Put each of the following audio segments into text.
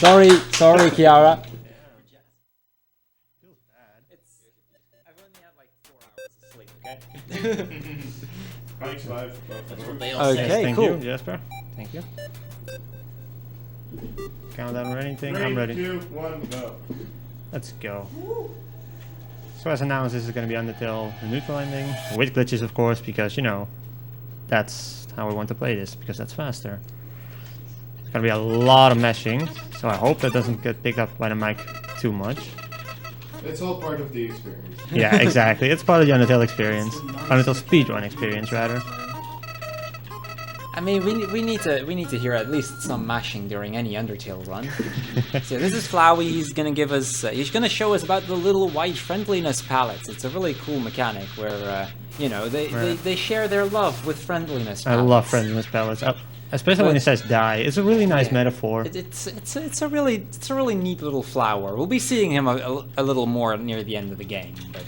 Sorry, Kiara. I've only had like 4 hours of sleep, okay? Thanks, live. That's what they all say. Okay, Thank cool. you, Jasper. Thank you. Countdown or anything? 3, I'm ready. 2, 1, go. Let's go. So as announced, this is going to be Undertale, the neutral ending, with glitches of course, because you know, that's how we want to play this, because that's faster. It's going to be a lot of meshing, so I hope that doesn't get picked up by the mic too much. It's all part of the experience. Yeah, exactly. It's part of the Undertale experience. Undertale speedrun experience, rather. I mean, we need to hear at least some mashing during any Undertale run. So this is Flowey. He's gonna give us. He's gonna show us about the little white friendliness palettes. It's a really cool mechanic where you know they share their love with friendliness I palettes. love friendliness palettes, especially when it says die. It's a really nice metaphor. It's a really neat little flower. We'll be seeing him a little more near the end of the game, but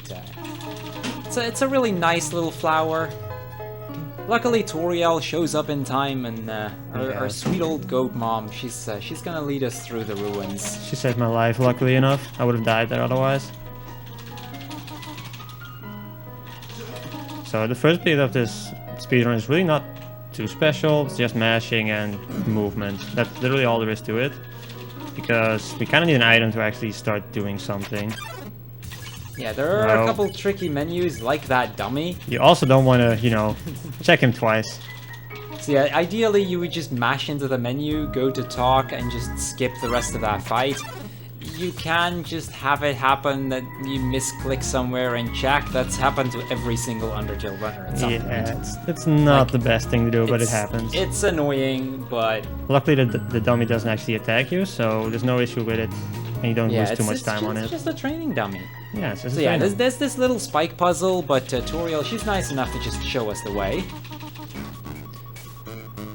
it's a really nice little flower. Luckily, Toriel shows up in time, and our sweet old goat mom, she's gonna lead us through the ruins. She saved my life, luckily enough. I would have died there otherwise. So the first bit of this speedrun is really not too special. It's just mashing and movement. That's literally all there is to it. Because we kind of need an item to actually start doing something. Yeah, there are a couple tricky menus like that dummy. You also don't want to, you know, check him twice. So yeah, ideally you would just mash into the menu, go to talk, and just skip the rest of that fight. You can just have it happen that you misclick somewhere and check. That's happened to every single Undertale runner at some point. It's not the best thing to do, but it happens. It's annoying, but... Luckily the dummy doesn't actually attack you, so there's no issue with it. And you don't lose too much time on it. It's just a training dummy. Yeah, it's just so yeah, there's this little spike puzzle, but Toriel, she's nice enough to just show us the way.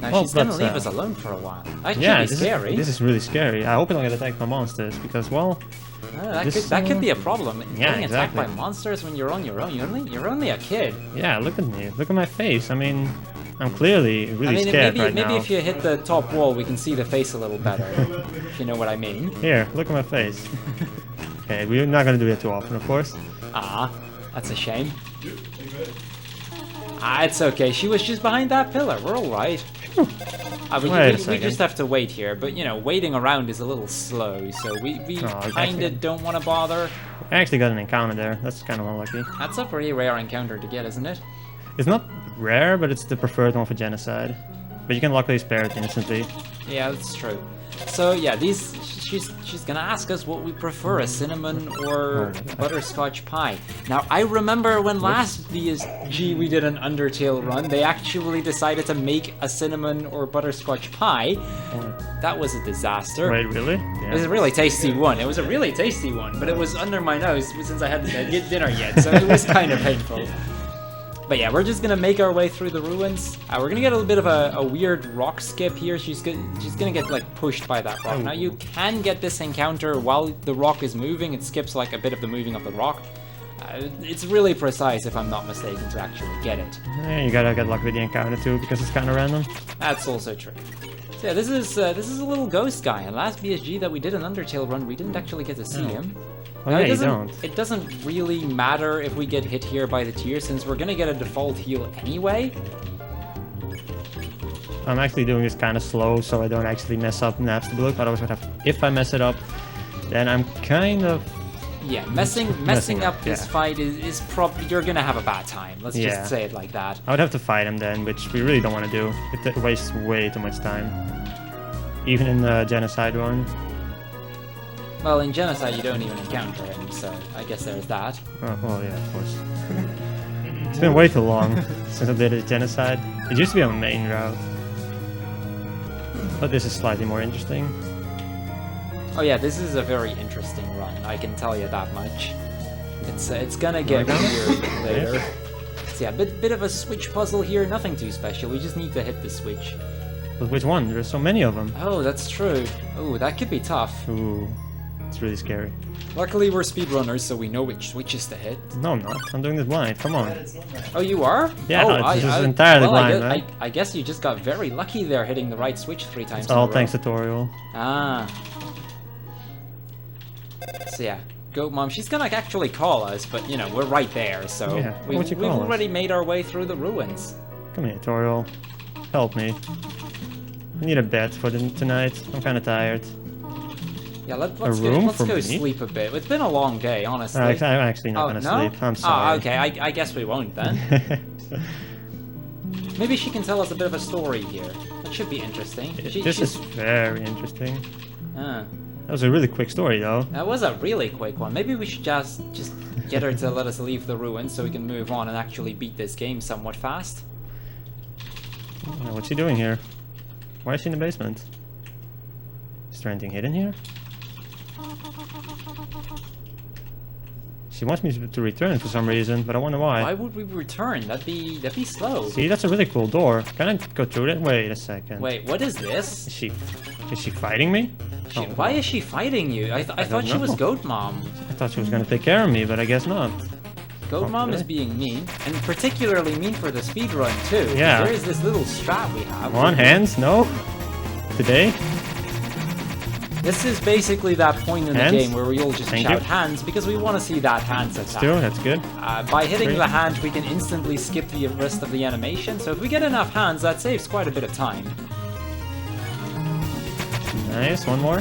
Now she's gonna leave us alone for a while. That could be scary. This is really scary. I hope I don't get attacked by monsters, because, well... that could be a problem. Yeah, Getting attacked by monsters when you're on your own. You're only a kid. Yeah, look at me. Look at my face. I mean, I'm clearly really scared right now. Maybe if you hit the top wall, we can see the face a little better. If you know what I mean. Here, look at my face. Okay, we're not gonna do that too often, of course. Ah, that's a shame. Ah, it's okay. She was just behind that pillar. We're all right. We just have to wait here, but you know, waiting around is a little slow, so we kind of don't want to bother. I actually got an encounter there. That's kind of unlucky. That's a pretty rare encounter to get, isn't it? It's not rare, but it's the preferred one for genocide. But you can luckily spare it instantly. Yeah, that's true. So yeah, she's gonna ask us what we prefer, a cinnamon or butterscotch pie. Now I remember when last BSG we did an Undertale run, they actually decided to make a cinnamon or butterscotch pie. That was a disaster. Wait, really? Yeah. It was a really tasty one. It was a really tasty one, but it was under my nose since I hadn't had dinner yet, so it was kind of painful. But yeah, we're just gonna make our way through the ruins. We're gonna get a little bit of a weird rock skip here. She's gonna get like pushed by that rock. Now you can get this encounter while the rock is moving. It skips like a bit of the moving of the rock. It's really precise, if I'm not mistaken, to actually get it. Yeah, you gotta get lucky with the encounter too, because it's kind of random. That's also true. So yeah, this is a little ghost guy. And last BSG that we did an Undertale run, we didn't actually get to see him. Well, yeah, you don't. It doesn't really matter if we get hit here by the tear, since we're gonna get a default heal anyway. I'm actually doing this kind of slow, so I don't actually mess up Naps the Blook. Otherwise, if I mess it up, then I'm kind of... Yeah, messing up this fight is probably... You're gonna have a bad time. Let's just say it like that. I would have to fight him then, which we really don't want to do. It wastes way too much time. Even in the genocide one. Well, in genocide you don't even encounter him, so I guess there's that. Oh, well, yeah, of course. It's been way too long since I did a genocide. It used to be a main route. But this is slightly more interesting. Oh yeah, this is a very interesting run, I can tell you that much. It's gonna get weird later. So yeah, bit of a switch puzzle here, nothing too special, we just need to hit the switch. But which one? There's so many of them. Oh, that's true. Oh, that could be tough. Ooh. It's really scary. Luckily we're speedrunners, so we know which switches to hit. No, I'm not. I'm doing this blind. Come on. Oh, you are? Yeah, this is entirely blind, man. I guess you just got very lucky there, hitting the right switch 3 times. It's all thanks to Toriel. Ah. So yeah, Goat Mom, she's gonna actually call us, but you know, we're right there, so Yeah, we've what'd you call us? already made our way through the ruins. Come here, Toriel. Help me. I need a bed for tonight. I'm kind of tired. Yeah, let's room let's for go me? sleep a bit. It's been a long day, honestly. I'm actually not gonna no? sleep. I'm sorry. Oh, okay, I guess we won't then. Maybe she can tell us a bit of a story here. That should be interesting. This is very interesting. Uh, That was a really quick story, though. that was a really quick one. Maybe we should just get her to let us leave the ruins so we can move on and actually beat this game somewhat fast. What's she doing here? Why is she in the basement? Is there anything hidden here? She wants me to return for some reason, but I wonder why. Why would we return? That'd be slow. See, that's a really cool door. Can I go through that? Wait a second. Wait, what is this? Is she fighting me? Oh, Why is she fighting you? I thought she was know. Goat Mom. I thought she was gonna take care of me, but I guess not. Goat Mom is Okay. being mean, and particularly mean for the speedrun too. Yeah. There is this little strat we have. Come on, hands? No? Today? This is basically that point in Hands? the game where we'll just Thank shout you. hands because we want to see that hands attack. Still, that's good. By hitting Great. the hand, we can instantly skip the rest of the animation, so if we get enough hands, that saves quite a bit of time. Nice, one more.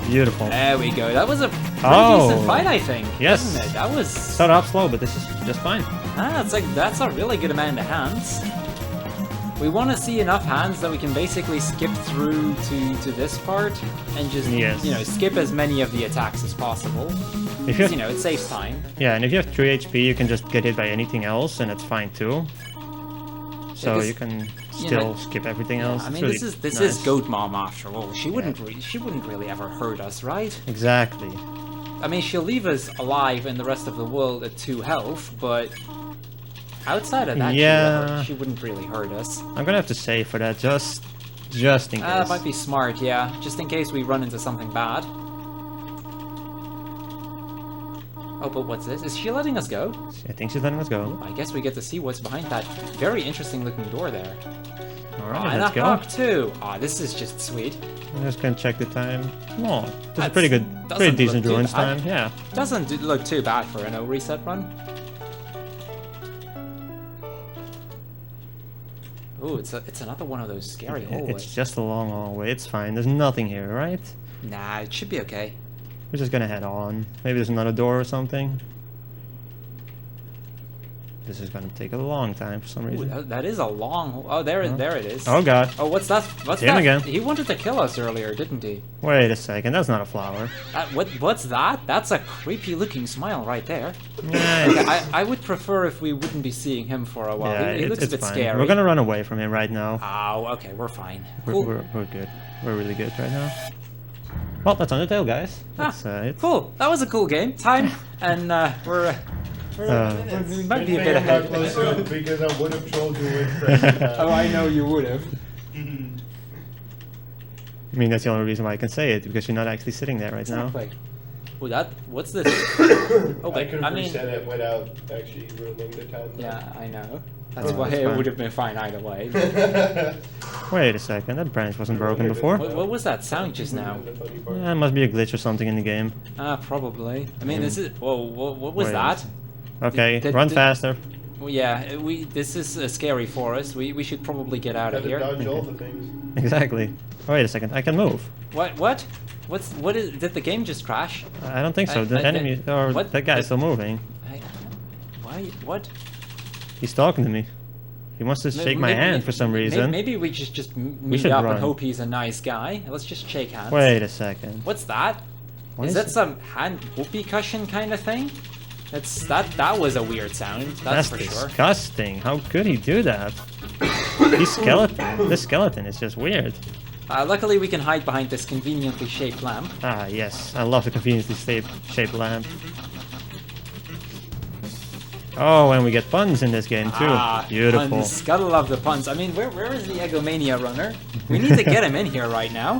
Beautiful. There we go. That was a pretty Oh. decent fight, I think. Yes. Wasn't it? That was... Started off slow, but this is just fine. That's a really good amount of hands. We want to see enough hands that we can basically skip through to this part and just, Yes. you know, skip as many of the attacks as possible. If Because, you know, it saves time. Yeah, and if you have 3 HP, you can just get hit by anything else, and it's fine too. So Because, you can you still know, skip everything else. I It's mean, really this is nice. Goat Mom after all. She wouldn't really ever hurt us, right? Exactly. I mean, she'll leave us alive in the rest of the world at 2 health, but outside of that, Yeah. she wouldn't really hurt us. I'm gonna have to save for that, just in case. That might be smart, yeah. Just in case we run into something bad. Oh, but what's this? Is she letting us go? I think she's letting us go. I guess we get to see what's behind that very interesting looking door there. Alright, And let's a go. hawk too. This is just sweet. I'm just gonna check the time. Oh, this is That's- pretty good. doesn't Pretty decent look too ruins bad. time, yeah. Doesn't look too bad for a no reset run. Ooh, it's another one of those scary hallways. It's just a long hallway, it's fine. There's nothing here, right? Nah, it should be okay. We're just gonna head on. Maybe there's another door or something. This is gonna take a long time for some Ooh, reason. that is a long. Oh, there it is. Oh god. Oh, what's that? What's Him that? again. He wanted to kill us earlier, didn't he? Wait a second, that's not a flower. What's that? That's a creepy looking smile right there. Yeah, Okay, I would prefer if we wouldn't be seeing him for a while. yeah, he looks a it's bit fine. scary. We're gonna run away from him right now. Oh, okay, we're fine. Cool. We're good. We're really good right now. Well, that's Undertale, guys. That's it. Cool. That was a cool game. Time, and we might be a bit ahead. Because I would have told you with pressing Oh, I know you would have. I mean, that's the only reason why I can say it, because you're not actually sitting there right now. Exactly. Oh, what's this? Oh, I but could I have mean, reset it without actually ruining the time. yeah, I know. That's Oh, why that's it fine. would have been fine either way. Wait a second, that branch wasn't broken before. What was that sound just now? The funny part. Yeah, it must be a glitch or something in the game. Probably. I mean, this is. Whoa, what was Wait. that? Okay, Did- run did- faster. Well, yeah, this is scary for us. We should probably get out of Gotta here. dodge all the things. Exactly. Wait a second, I can move. What? What is? Did the game just crash? I don't think so. I- The I- enemy, or what? that guy's still moving. Why? What? He's talking to me. He wants to shake my hand for some reason. Maybe we just meet should up and run. hope he's a nice guy. Let's just shake hands. Wait a second. What's that? Why Is is that it- some hand whoopee cushion kind of thing? That was a weird sound. That's for sure. disgusting. How could he do that? This skeleton is just weird. Luckily, we can hide behind this conveniently shaped lamp. Ah, yes. I love the conveniently shaped lamp. Oh, and we get puns in this game too. Beautiful. Puns. Gotta love the puns. I mean, where is the Egomania runner? We need to get him in here right now.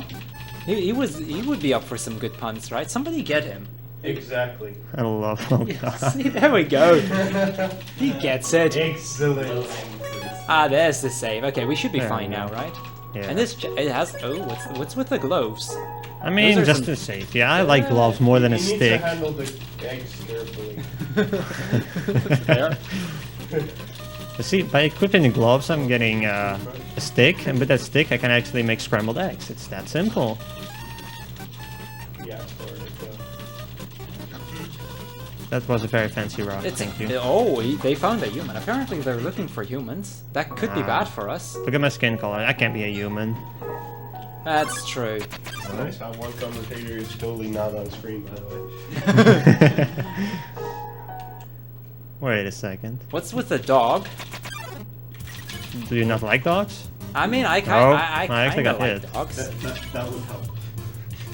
He would be up for some good puns, right? Somebody get him. Exactly. I love. Oh god. See, there we go. He gets it. Excellent. There's the save. Okay, we should be There fine we now, go. right? Yeah. And this it has. Oh, what's with the gloves? I mean, Those are just some- to safety. I like gloves more than a He needs stick. to handle the eggs carefully. There. You see, by equipping the gloves, I'm getting a stick, and with that stick, I can actually make scrambled eggs. It's that simple. Yeah, for it. That was a very fancy rock. It's Thank you. they found a human. Apparently they're looking for humans. That could be bad for us. Look at my skin color. I can't be a human. That's true. It's nice how one commentator is totally not on screen, by the way. Wait a second. What's with the dog? Do you not like dogs? I mean, I Oh, I kind actually of got like hit. dogs. That would help.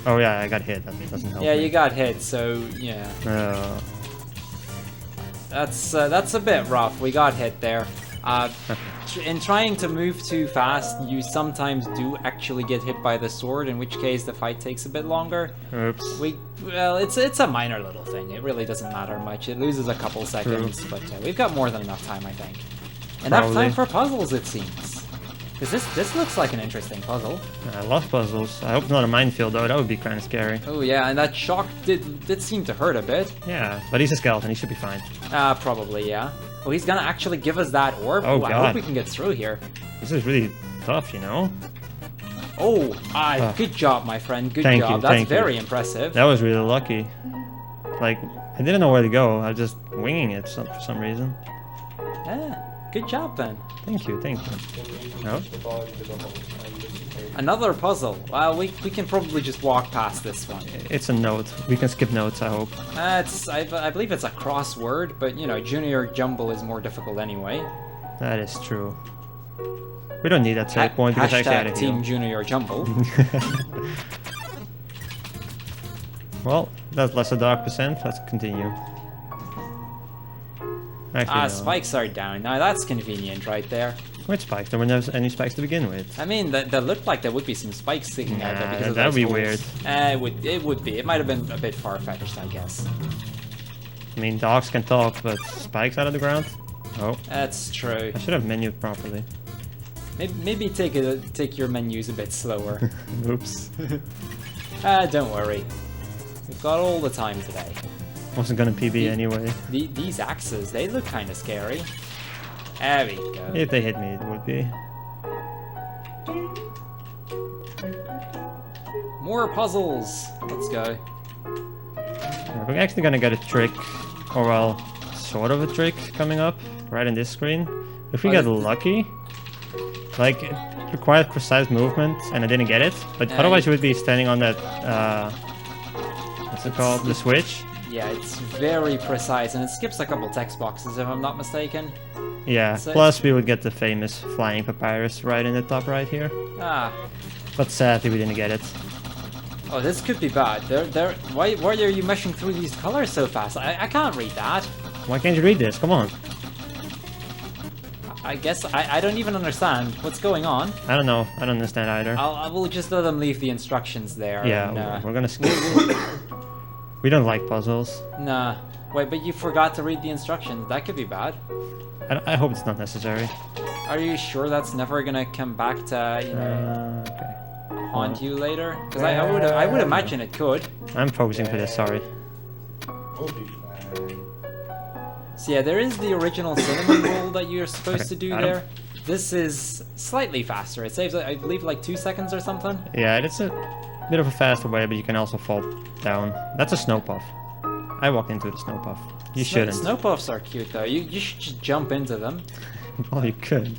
Oh yeah, I got hit. That doesn't help. Yeah, me. you got hit, so yeah. That's a bit rough. We got hit there. In trying to move too fast, you sometimes do actually get hit by the sword, in which case the fight takes a bit longer. Oops. Well, it's a minor little thing. It really doesn't matter much. It loses a couple seconds, but we've got more than enough time, I think. Enough Probably. time for puzzles, it seems. Because this looks like an interesting puzzle. I love puzzles. I hope it's not a minefield though. That would be kind of scary. Oh yeah, and that shock did seem to hurt a bit. Yeah, but he's a skeleton. He should be fine. Probably, yeah. Oh, he's gonna actually give us that orb. Oh, I God. hope we can get through here. This is really tough, you know. Oh, good job, my friend. Good Thank job. you, That's thank you. very impressive. That was really lucky. Like, I didn't know where to go. I was just winging it for some reason. Yeah, good job then. Thank you, thank you. No? The ball into the hole. I'm disappointed. Another puzzle. Well, we can probably just walk past this one. It's a note. We can skip notes, I hope. I believe it's a crossword, but you know, Junior Jumble is more difficult anyway. That is true. We don't need that save point because I actually had Hashtag a Team heal. Junior Jumble. Well, that's less a dark percent. Let's continue. Actually, no. Spikes are down. Now that's convenient right there. Which spikes? There were never any spikes to begin with. I mean, that looked like there would be some spikes sticking out there Nah, because of that would those be holes. weird. It would be. It might have been a bit far-fetched, I guess. I mean, dogs can talk, but spikes out of the ground? Oh, That's true. I should have menued properly. Maybe take your menus a bit slower. Oops. Don't worry. We've got all the time today. Wasn't gonna PB anyway. These axes, they look kind of scary. There we go. If they hit me, it would be. More puzzles. Let's go. We're actually gonna get a trick, or well, sort of a trick coming up right in this screen. If we Oh, get this- lucky, like it required precise movement, and I didn't get it. But otherwise, you would be standing on that. What's it called? The switch. Yeah, it's very precise, and it skips a couple text boxes if I'm not mistaken. Yeah. So Plus, we would get the famous flying papyrus right in the top right here. Ah. But sadly, we didn't get it. Oh, this could be bad. Why are you meshing through these colors so fast? I can't read that. Why can't you read this? Come on. I guess I don't even understand what's going on. I don't know. I don't understand either. I will just let them leave the instructions there. Yeah, and, we're gonna skip. We don't like puzzles. Nah. Wait, but you forgot to read the instructions. That could be bad. I hope it's not necessary. Are you sure that's never gonna come back to, you know, Okay. haunt you later? Because I would imagine it could. I'm focusing for this, sorry. We'll be fine. So yeah, there is the original cinnamon roll that you're supposed to do got him. there. This is slightly faster. It saves, I believe, like 2 seconds or something. Yeah, it's a bit of a faster way, but you can also fall down. That's a snow puff. I walked into the snow puff. You shouldn't. Snow puffs are cute though. You should just jump into them. Well, you could. You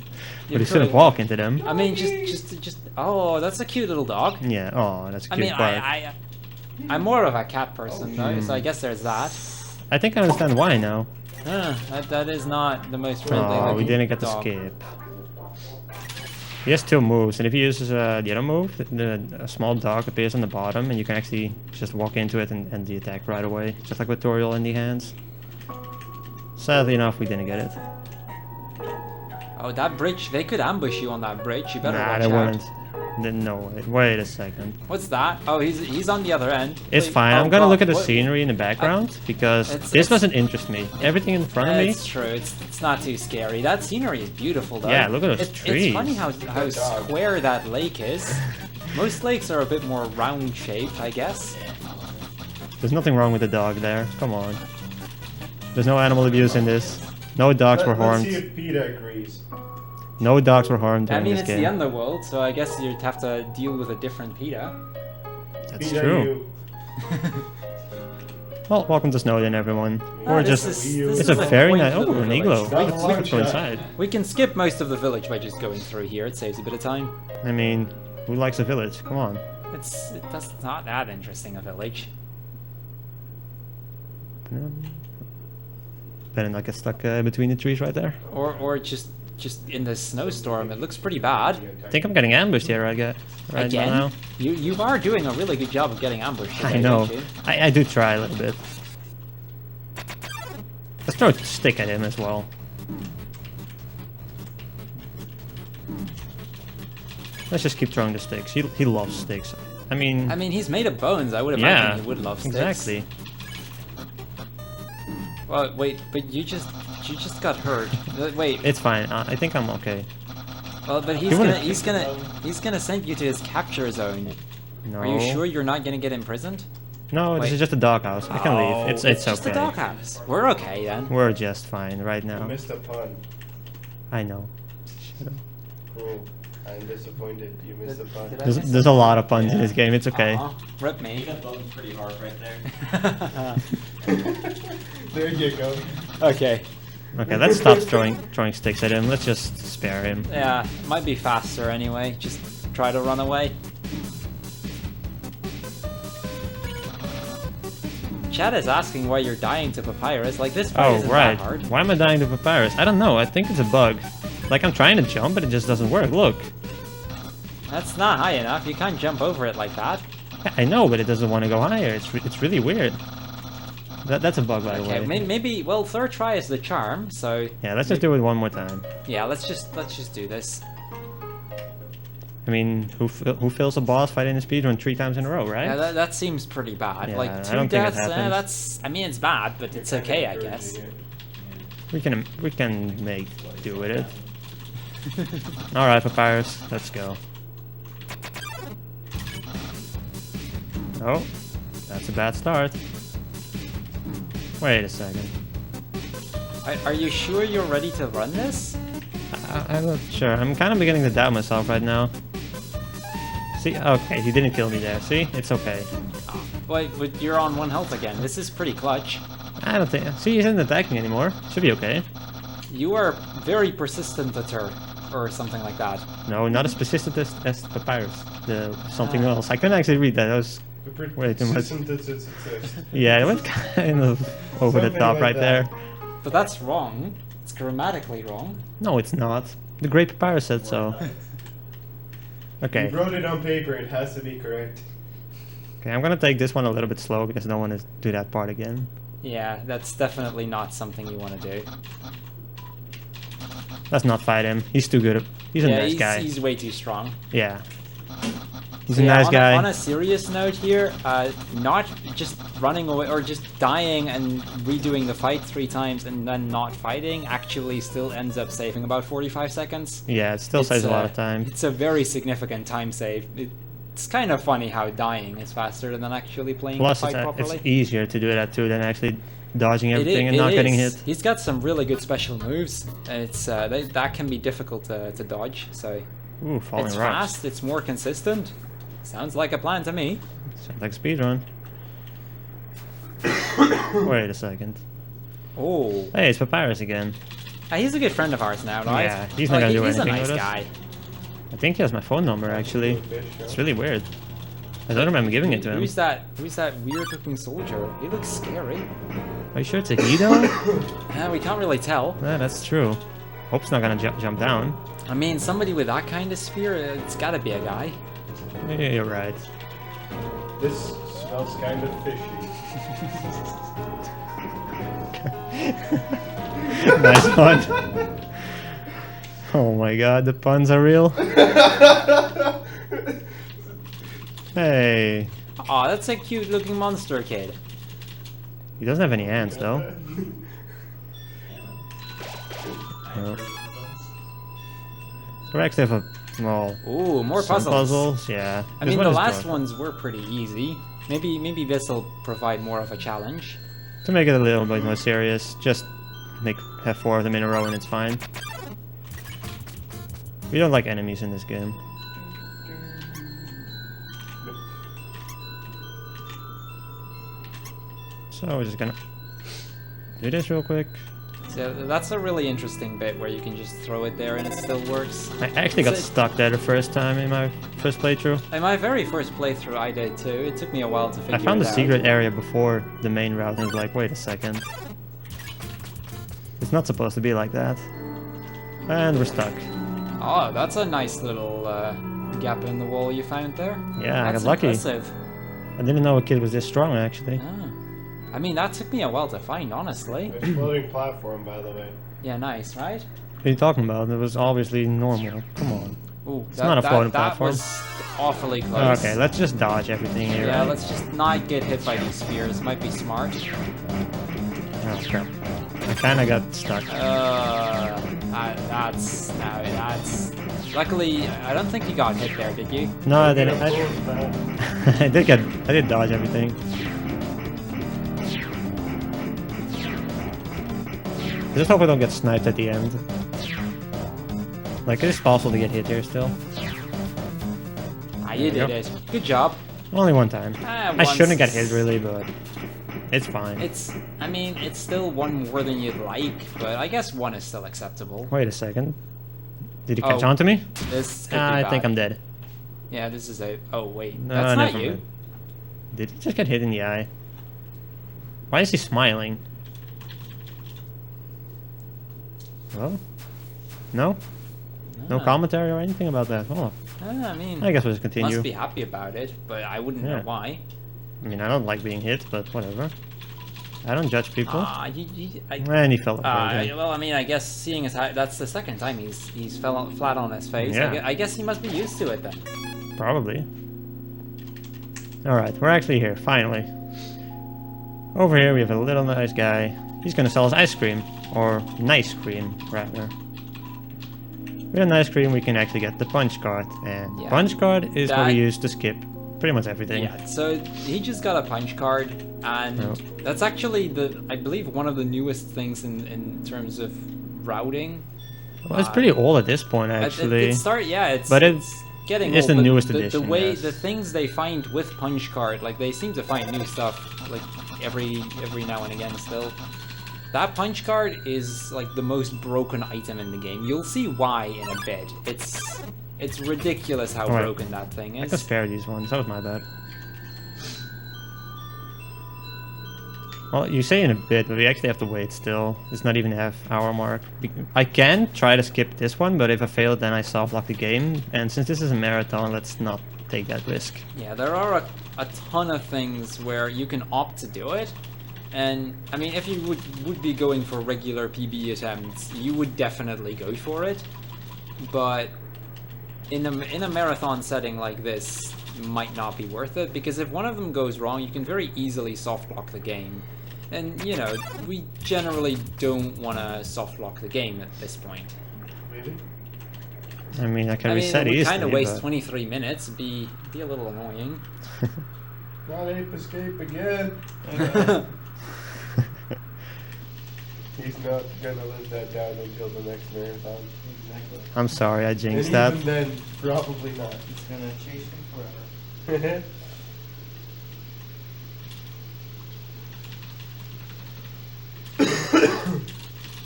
But you shouldn't could. walk into them. I mean, just. Oh, that's a cute little dog. Yeah, oh, that's I cute. mean, but I'm more of a cat person though, so I guess there's that. I think I understand why now. That is not the most friendly. Oh, we looking didn't get the dog. skip. He has 2 moves, and if he uses the other move, a small dog appears on the bottom, and you can actually just walk into it and end the attack right away, just like with Toriel in the hands. Sadly enough, we didn't get it. Oh, that bridge! They could ambush you on that bridge. You better Nah, watch they out. wouldn't. No way. Wait a second. What's that? Oh, he's on the other end. It's Wait, fine. oh I'm gonna God, look at the what- scenery in the background because It's- this it's- doesn't interest me. Everything in front of me. It's true. It's not too scary. That scenery is beautiful though. Yeah, look at those It's trees. funny how square that lake is. Most lakes are a bit more round-shaped, I guess. There's nothing wrong with the dog there. Come on. There's no animal abuse in this. No dogs were Let's see harmed. if PETA agrees. No dogs were harmed I during mean, this it's game. the underworld, so I guess you'd have to deal with a different PETA. That's PETA true. you. Well, welcome to Snowden, everyone. Ah, Or this just... is It's a a very point nice... of the Oh, an village. igloo. Stop We could launch go that. inside. We can skip most of the village by just going through here. It saves a bit of time. I mean, who likes a village? Come on. That's not that interesting a village. Better not get stuck between the trees right there. Or just in the snowstorm. It looks pretty bad. I think I'm getting ambushed here, I get. Right Again, now. you are doing a really good job of getting ambushed. I today, know. don't you? I do try a little bit. Let's throw a stick at him as well. Let's just keep throwing the sticks. He loves sticks. I mean, he's made of bones. I would imagine yeah, he would love sticks. exactly. Well, wait, but you just got hurt. Wait. It's fine. I think I'm okay. Well, but You wanna- he's gonna send you to his capture zone. No. Are you sure you're not gonna get imprisoned? No, this Wait. is just a doghouse. I can leave. It's just okay. a doghouse. We're okay then. We're just fine right You now. missed a pun. I know. Shut up. Cool. I'm disappointed. You missed a pun. Did I There's, miss there's a lot of puns in this game. It's okay. Aw, rip me. You got boned pretty hard right there. There you go. Okay. Okay, let's stop throwing sticks at him. Let's just spare him. Yeah, might be faster anyway. Just try to run away. Chad is asking why you're dying to Papyrus. Like, this fight Oh, isn't right. that hard. Why am I dying to Papyrus? I don't know. I think it's a bug. Like, I'm trying to jump, but it just doesn't work. Look. That's not high enough. You can't jump over it like that. Yeah, I know, but it doesn't want to go higher. It's really weird. That's a bug, by the Okay, way. maybe. Well, third try is the charm. So Yeah, let's just do it one more time. yeah, let's just do this. I mean, who fails a boss fight in a speedrun 3 times in a row, right? Yeah, that seems pretty bad. Yeah, Like I 2 don't think it deaths. happens. That's. I mean, it's bad, but it's okay, I guess. We can make do with it. All right, Papyrus, let's go. Oh, that's a bad start. Wait a second. Are you sure you're ready to run this? I'm not sure. I'm kind of beginning to doubt myself right now. See, okay, he didn't kill me there. See, it's okay. Wait, but you're on 1 health again. This is pretty clutch. I don't think. See, he isn't attacking anymore. Should be okay. You are very persistent or something like that. No, not as persistent as Papyrus. Something else. I couldn't actually read that. That was way too much. Yeah, it went kind of over the Something top like right that. there. But that's wrong. It's grammatically wrong. No, it's not. The Great Papyrus said so. Okay. You wrote it on paper. It has to be correct. Okay, I'm gonna take this one a little bit slow because I don't want to do that part again. Yeah, that's definitely not something you want to do. Let's not fight him. He's too good. He's a nice guy. He's way too strong. Yeah. He's So a yeah, nice guy. On a serious note here, not just running away or just dying and redoing the fight 3 times and then not fighting actually still ends up saving about 45 seconds. Yeah, it still saves a lot of time. It's a very significant time save. It's kind of funny how dying is faster than actually playing Plus, the fight it's properly. easier to do that too than actually dodging It everything i- and it not getting is. hit. He's got some really good special moves, and it's that can be difficult to dodge. So Ooh, falling it's rocks. fast. It's more consistent. Sounds like a plan to me. Sounds like speedrun. Wait a second. Oh, Hey, it's Papyrus again. he's a good friend of ours now, right? Yeah, he's not gonna do He's a anything nice with us. guy. I think he has my phone number actually. It's really weird. I don't remember giving it to him. Who's that weird-looking soldier? He looks scary. Are you sure it's a he though? Yeah, we can't really tell. Yeah, that's true. Hope it's not gonna jump down. I mean, somebody with that kind of spear, it's gotta be a guy. Yeah, you're right. This smells kind of fishy. Nice pun. Oh my god, the puns are real. Hey. Aw, that's a cute-looking monster kid. He doesn't have any hands though. No. We actually have a Well, Ooh, more some puzzles. yeah. I This mean, one the is last good. ones were pretty easy. Maybe this will provide more of a challenge. To make it a little bit more serious, just have 4 of them in a row and it's fine. We don't like enemies in this game. So we're just gonna do this real quick. So that's a really interesting bit where you can just throw it there and it still works. I actually got So- stuck there the first time in my first playthrough. In my very first playthrough, I did too. It took me a while to figure I found it the out. secret area before the main route and was like, wait a second. It's not supposed to be like that. And we're stuck. Oh, that's a nice little gap in the wall you found there. Yeah, I That's got lucky. impressive. I didn't know a kid was this strong actually. Ah. I mean, that took me a while to find, honestly. Exploding platform, by the way. Yeah, nice, right? What are you talking about? It was obviously normal. Come on. Ooh, It's not a floating that platform. was awfully close. Okay, let's just dodge everything here. Yeah, right? let's just not get hit by these spears. Might be smart. Oh crap. I kinda got stuck. That's no, that's. Luckily, I don't think you got hit there, did you? No, I didn't. I did dodge everything. I just hope I don't get sniped at the end. Like, it is possible to get hit here still. Ah, you There did you go. it. Good job. Only one time. Ah, I shouldn't get once- hit really, but it's fine. I mean, it's still one more than you'd like, but I guess one is still acceptable. Wait a second. Did he catch Oh. on to me? This could be I think bad. I'm dead. Yeah, this is a. Oh wait, No, that's not never you. mind. Did he just get hit in the eye? Why is he smiling? Well, no? No Ah. commentary or anything about that. Oh, I mean, I guess we'll just continue. must be happy about it, but I wouldn't Yeah. know why. I mean, I don't like being hit, but whatever. I don't judge people. And he fell off again. Well, I mean, I guess seeing as how that's the second time he's fell flat on his face. Yeah. I guess he must be used to it then. Probably. Alright, we're actually here, finally. Over here we have a little nice guy. He's gonna sell us ice cream. Or nice cream, rather. With an ice cream we can actually get the punch card. And Yeah. punch card is what That- we use to skip pretty much everything. Yeah. So he just got a punch card, and Oh. that's actually I believe one of the newest things in terms of routing. Well, it's pretty old at this point, It's actually. but it's it's getting it's old, the but newest the edition, way yes. the things they find with punch card, like they seem to find new stuff like every now and again still. That punch card is like the most broken item in the game. You'll see why in a bit. It's ridiculous how Alright. broken that thing I is. can spare these ones, that was my bad. Well, you say in a bit, but we actually have to wait still. It's not even half-hour mark. I can try to skip this one, but if I fail, then I soft-lock the game. And since this is a marathon, let's not take that risk. Yeah, there are a ton of things where you can opt to do it. And, I mean, if you would be going for regular PB attempts, you would definitely go for it. But in a marathon setting like this, might not be worth it, because if one of them goes wrong, you can very easily soft-lock the game. And, you know, we generally don't want to soft-lock the game at this point. Maybe. I mean, I can I mean, reset it would easily, kind of waste but... 23 minutes, be a little annoying. Not ape escape again. He's not gonna live that down until the next marathon. Exactly. I'm sorry, I jinxed And that. even then, probably not. It's gonna chase him forever.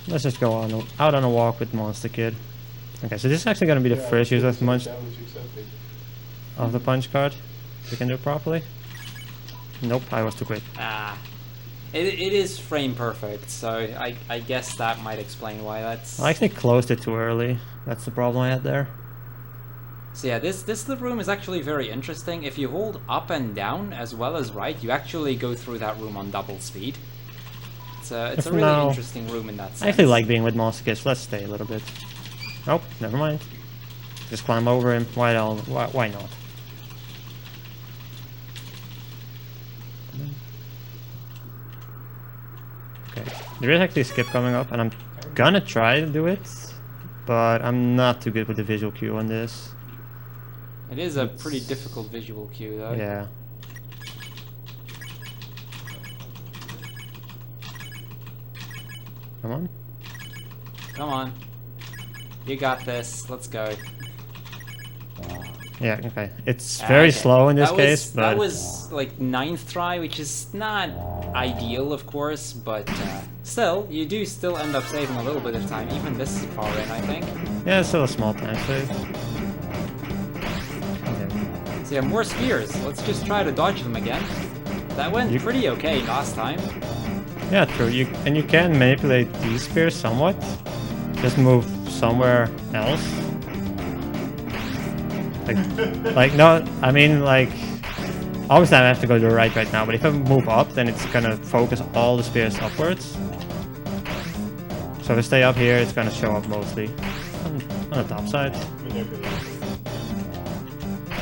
Let's just go out on a walk with Monster Kid. Okay, so this is actually going to be the Yeah, first use of challenge accepted. the punch card. We can do it properly. Nope, I was too quick. It is frame perfect, so I guess that might explain why that's... I actually closed it too early. That's the problem I had there. So yeah, this room is actually very interesting. If you hold up and down as well as right, you actually go through that room on double speed. It's a really No. interesting room in that sense. I actually like being with Monster Kid, so let's stay a little bit. Nope, never mind. Just climb over him. Why not? Okay, there is actually a skip coming up, and I'm gonna try to do it, but I'm not too good with the visual cue on this. It is a pretty difficult visual cue, though. Yeah. Come on. Come on. You got this. Let's go. Yeah, okay. It's very slow in this case, but... That was like 9th try, which is not ideal, of course, but still, you do still end up saving a little bit of time, even this far in, I think. Yeah, it's still a small time save. Okay. So yeah, more spears. Let's just try to dodge them again. That went pretty okay last time. Yeah, true. You can manipulate these spears somewhat. Just move somewhere else. Like no, I mean like, obviously I have to go to the right now, but if I move up, then it's gonna focus all the spears upwards. So if I stay up here, it's gonna show up mostly on the top side.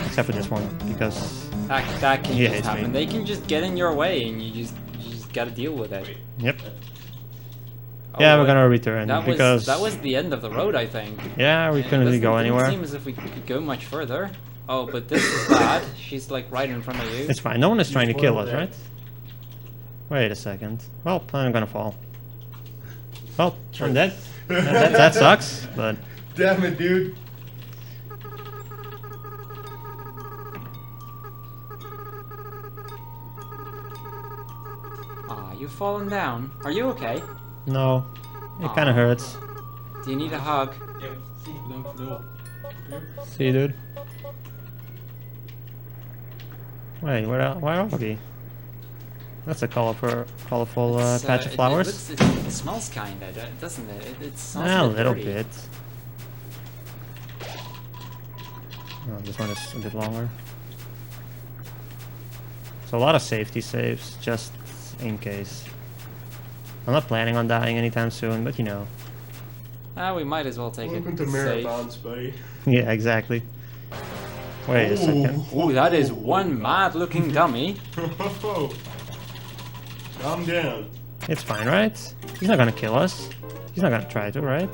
Except for this one, because that can just happen. Me. They can just get in your way, and you just gotta deal with it. Yep. Oh, Yeah, we're gonna return because that was the end of the road, I think. Yeah, we couldn't really go anywhere. It seems as if we could go much further. Oh, but this is bad. She's like right in front of you. It's fine. No one is trying to kill us, right? Wait a second. Well, I'm gonna fall. Well, I'm dead. That sucks, but... Damn it, dude. Ah, you've fallen down. Are you okay? No. It kinda hurts. Do you need a hug? See, dude? Wait, where are we? That's a colorful patch of flowers. It smells kinda, doesn't it? It smells a little dirty. bit. Oh, this one is a bit longer. So a lot of safety saves, just in case. I'm not planning on dying anytime soon, but you know. We might as well take Welcome it to safe. marathons, buddy. Yeah, exactly. Wait a second. Ooh, that is one mad-looking dummy. Calm down. It's fine, right? He's not gonna kill us. He's not gonna try to, right?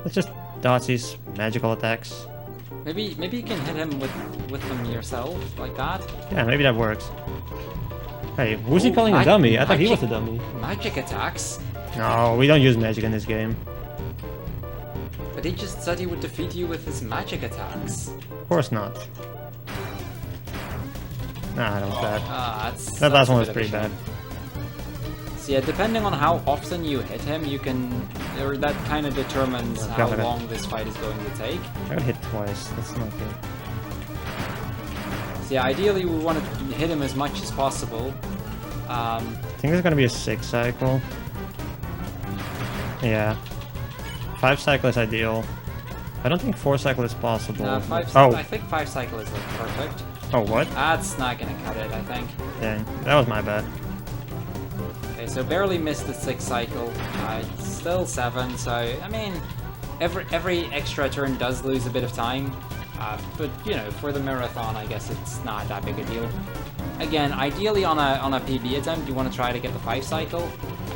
Let's just dodge these magical attacks. Maybe you can hit him with them yourself, like that. Yeah, maybe that works. Hey, who's he calling a dummy? I thought he was a dummy. Magic attacks? No, we don't use magic in this game. But he just said he would defeat you with his magic attacks. Of course not. Nah, that was bad. That last one was pretty bad. So yeah, depending on how often you hit him, you can... or that kind of determines how long this fight is going to take. I got hit twice, that's not good. So yeah, ideally we want to hit him as much as possible. I think there's gonna be a 6 cycle. Yeah. 5 cycle is ideal. I don't think 4 cycle is possible. No, I think 5 cycle is like perfect. Oh, what? That's not gonna cut it, I think. Dang, that was my bad. Okay, so barely missed the 6 cycle. Still 7, so I mean, every extra turn does lose a bit of time. But you know, for the marathon, I guess it's not that big a deal. Again, ideally on a PB attempt, you want to try to get the 5 cycle,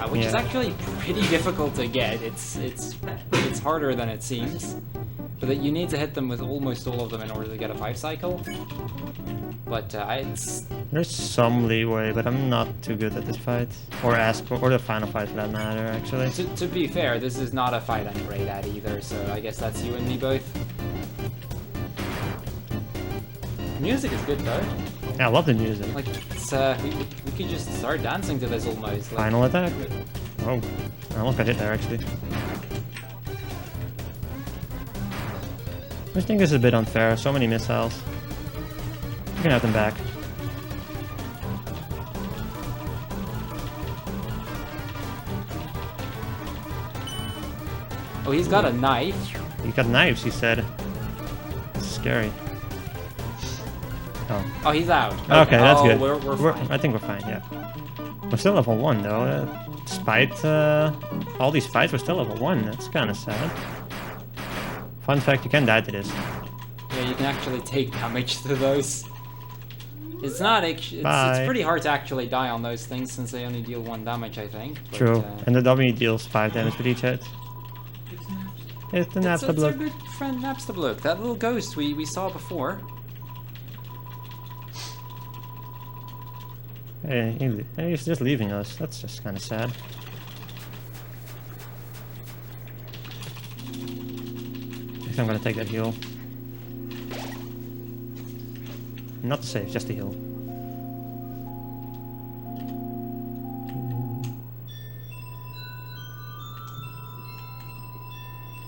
which is actually pretty difficult to get. It's harder than it seems, but that you need to hit them with almost all of them in order to get a 5 cycle. But there's some leeway, but I'm not too good at this fight, or the final fight for that matter. Actually, to be fair, this is not a fight I'm great at either. So I guess that's you and me both. The music is good though. Yeah, I love the music. Like it's we could just start dancing to this almost. Like, final attack. Oh, I almost got hit there actually. I just think this is a bit unfair. So many missiles. You can have them back. Oh, he's got a knife. He got knives, he said. This is scary. Oh, he's out. Okay, that's good. We're fine. I think we're fine, yeah. We're still level 1 though. Despite all these fights, we're still level 1. That's kind of sad. Fun fact, you can die to this. Yeah, you can actually take damage to those. It's not it's pretty hard to actually die on those things since they only deal 1 damage, I think. But, true, and the dummy deals 5 damage with each hit. It's the Napstablook. It's our good friend Napstablook, that little ghost we saw before. Hey, he's just leaving us. That's just kind of sad. I think I'm gonna take that heal. Not to save, just to heal.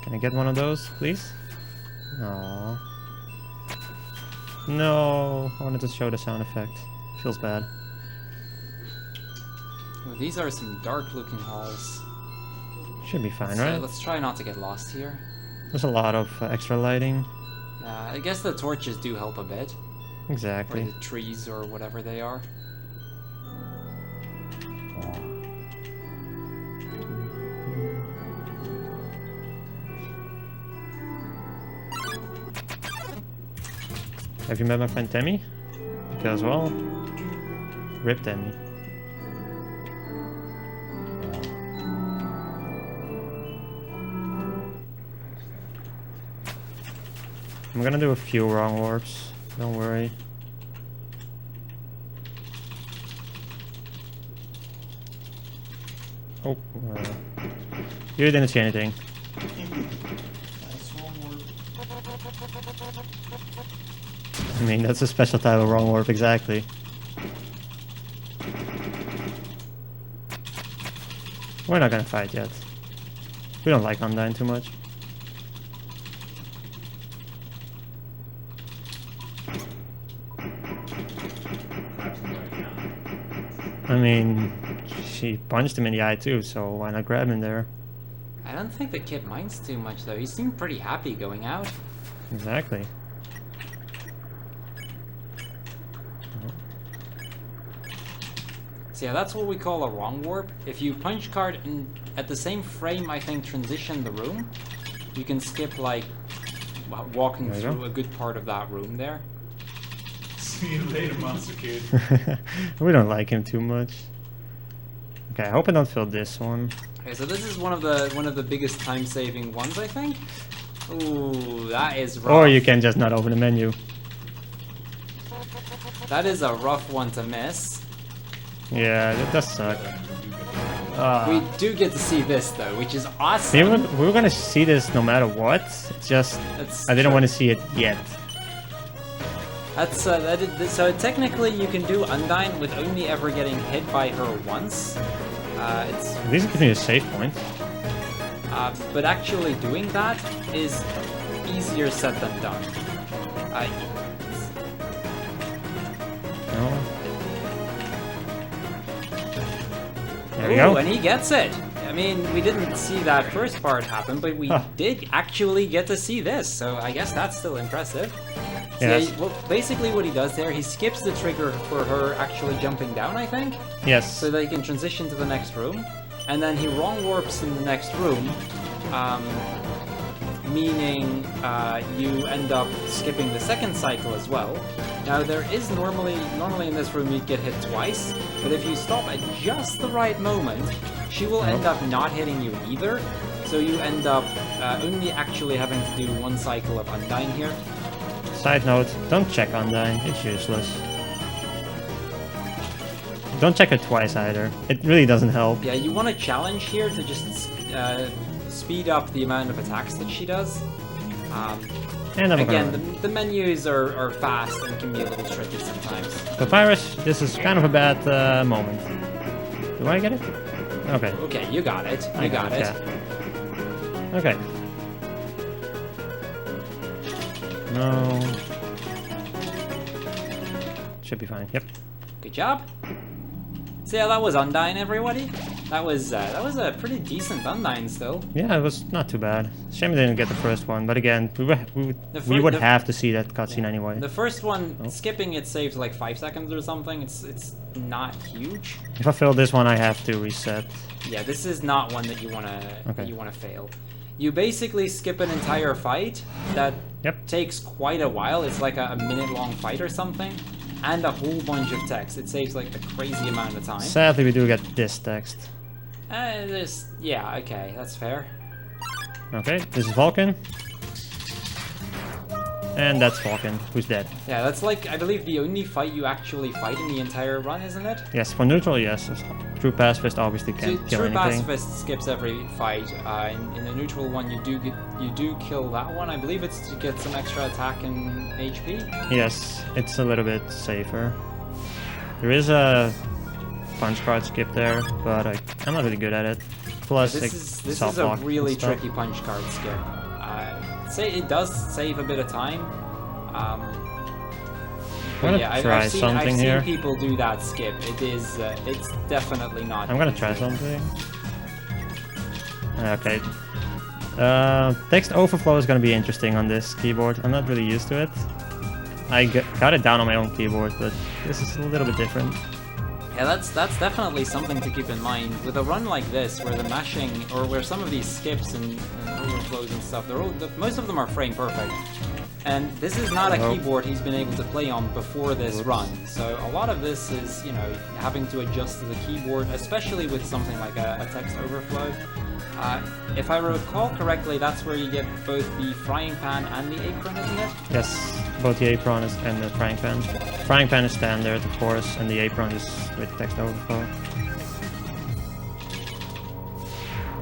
Can I get one of those, please? Aww. No, I wanted to show the sound effect. Feels bad. Well, these are some dark-looking halls. Should be fine, So right? let's try not to get lost here. There's a lot of extra lighting. I guess the torches do help a bit. Or Exactly. the trees or whatever they are. Have you met my friend Temmie? Because, well, rip Temmie. I'm gonna do a few wrong warps, don't worry. Oh, you didn't see anything. I mean, that's a special type of wrong warp, exactly. We're not gonna fight yet. We don't like Undyne too much. I mean, she punched him in the eye too, so why not grab him there? I don't think the kid minds too much though. He seemed pretty happy going out. Exactly. So yeah, that's what we call a wrong warp. If you punch card in at the same frame, I think, transition the room, you can skip like walking There you through go. a good part of that room there. See you later, Monster Kid. We don't like him too much. Okay, I hope I don't fill this one. Okay, so this is one of the biggest time-saving ones, I think. Ooh, that is rough. Or you can just not open the menu. That is a rough one to miss. Yeah, that does suck. We do get to see this though, which is awesome. We were gonna see this no matter what. It's just That's I didn't true. want to see it yet. That's so technically you can do Undyne with only ever getting hit by her once. It's At least it gives me a save point. but actually doing that is easier said than done. No. There we Ooh, go. and he gets it. I mean, we didn't see that first part happen, but we Huh. did actually get to see this, so I guess that's still impressive. So Yes. yeah, well, basically what he does there, he skips the trigger for her actually jumping down, I think, Yes. so they can transition to the next room, and then he wrong warps in the next room, meaning you end up skipping the second cycle as well. Now there is normally in this room you'd get hit twice, but if you stop at just the right moment, she will end up not hitting you either. So you end up only actually having to do one cycle of Undyne here. Side note, don't check Undyne, it's useless. Don't check it twice either. It really doesn't help. Yeah, you want a challenge here to just speed up the amount of attacks that she does. And I'm Again, gonna the menus are fast and can be a little tricky sometimes. Papyrus, this is kind of a bad moment. Do I get it? Okay. Okay, you got it. I You got it. yeah. Okay. No. Should be fine. Yep. Good job. So yeah, that was Undyne, everybody. That was a pretty decent Undyne still. Yeah, it was not too bad. Shame I didn't get the first one, but again, we would have to see that cutscene anyway. The first one, skipping it saves like 5 seconds or something. It's not huge. If I fail this one, I have to reset. Yeah, this is not one that you wanna fail. You basically skip an entire fight that takes quite a while. It's like a minute-long fight or something, and a whole bunch of text. It saves like a crazy amount of time. Sadly, we do get this text. Yeah, okay, that's fair. Okay, this is Vulcan. And that's Falcon, who's dead. Yeah, that's like, I believe, the only fight you actually fight in the entire run, isn't it? Yes, for neutral, yes. True pacifist obviously So can't kill True anything. Pacifist skips every fight. In the neutral one, you do kill that one. I believe it's to get some extra attack and HP. Yes, it's a little bit safer. There is a punch card skip there, but I'm not really good at it. Plus, This is a really tricky punch card skip. Say it does save a bit of time. I'm gonna yeah, try I've seen something here. people do that skip. It's definitely not. I'm gonna try something. Okay. Text overflow is gonna be interesting on this keyboard. I'm not really used to it. I got it down on my own keyboard, but this is a little bit different. Yeah, that's definitely something to keep in mind. With a run like this, where the mashing, or where some of these skips and overflows and stuff, most of them are frame perfect. And this is not a keyboard he's been able to play on before this run. So a lot of this is, you know, having to adjust to the keyboard, especially with something like a text overflow. If I recall correctly, that's where you get both the frying pan and the apron, isn't it? Yes, both the apron and the frying pan. Frying pan is standard, of course, and the apron is with text overflow.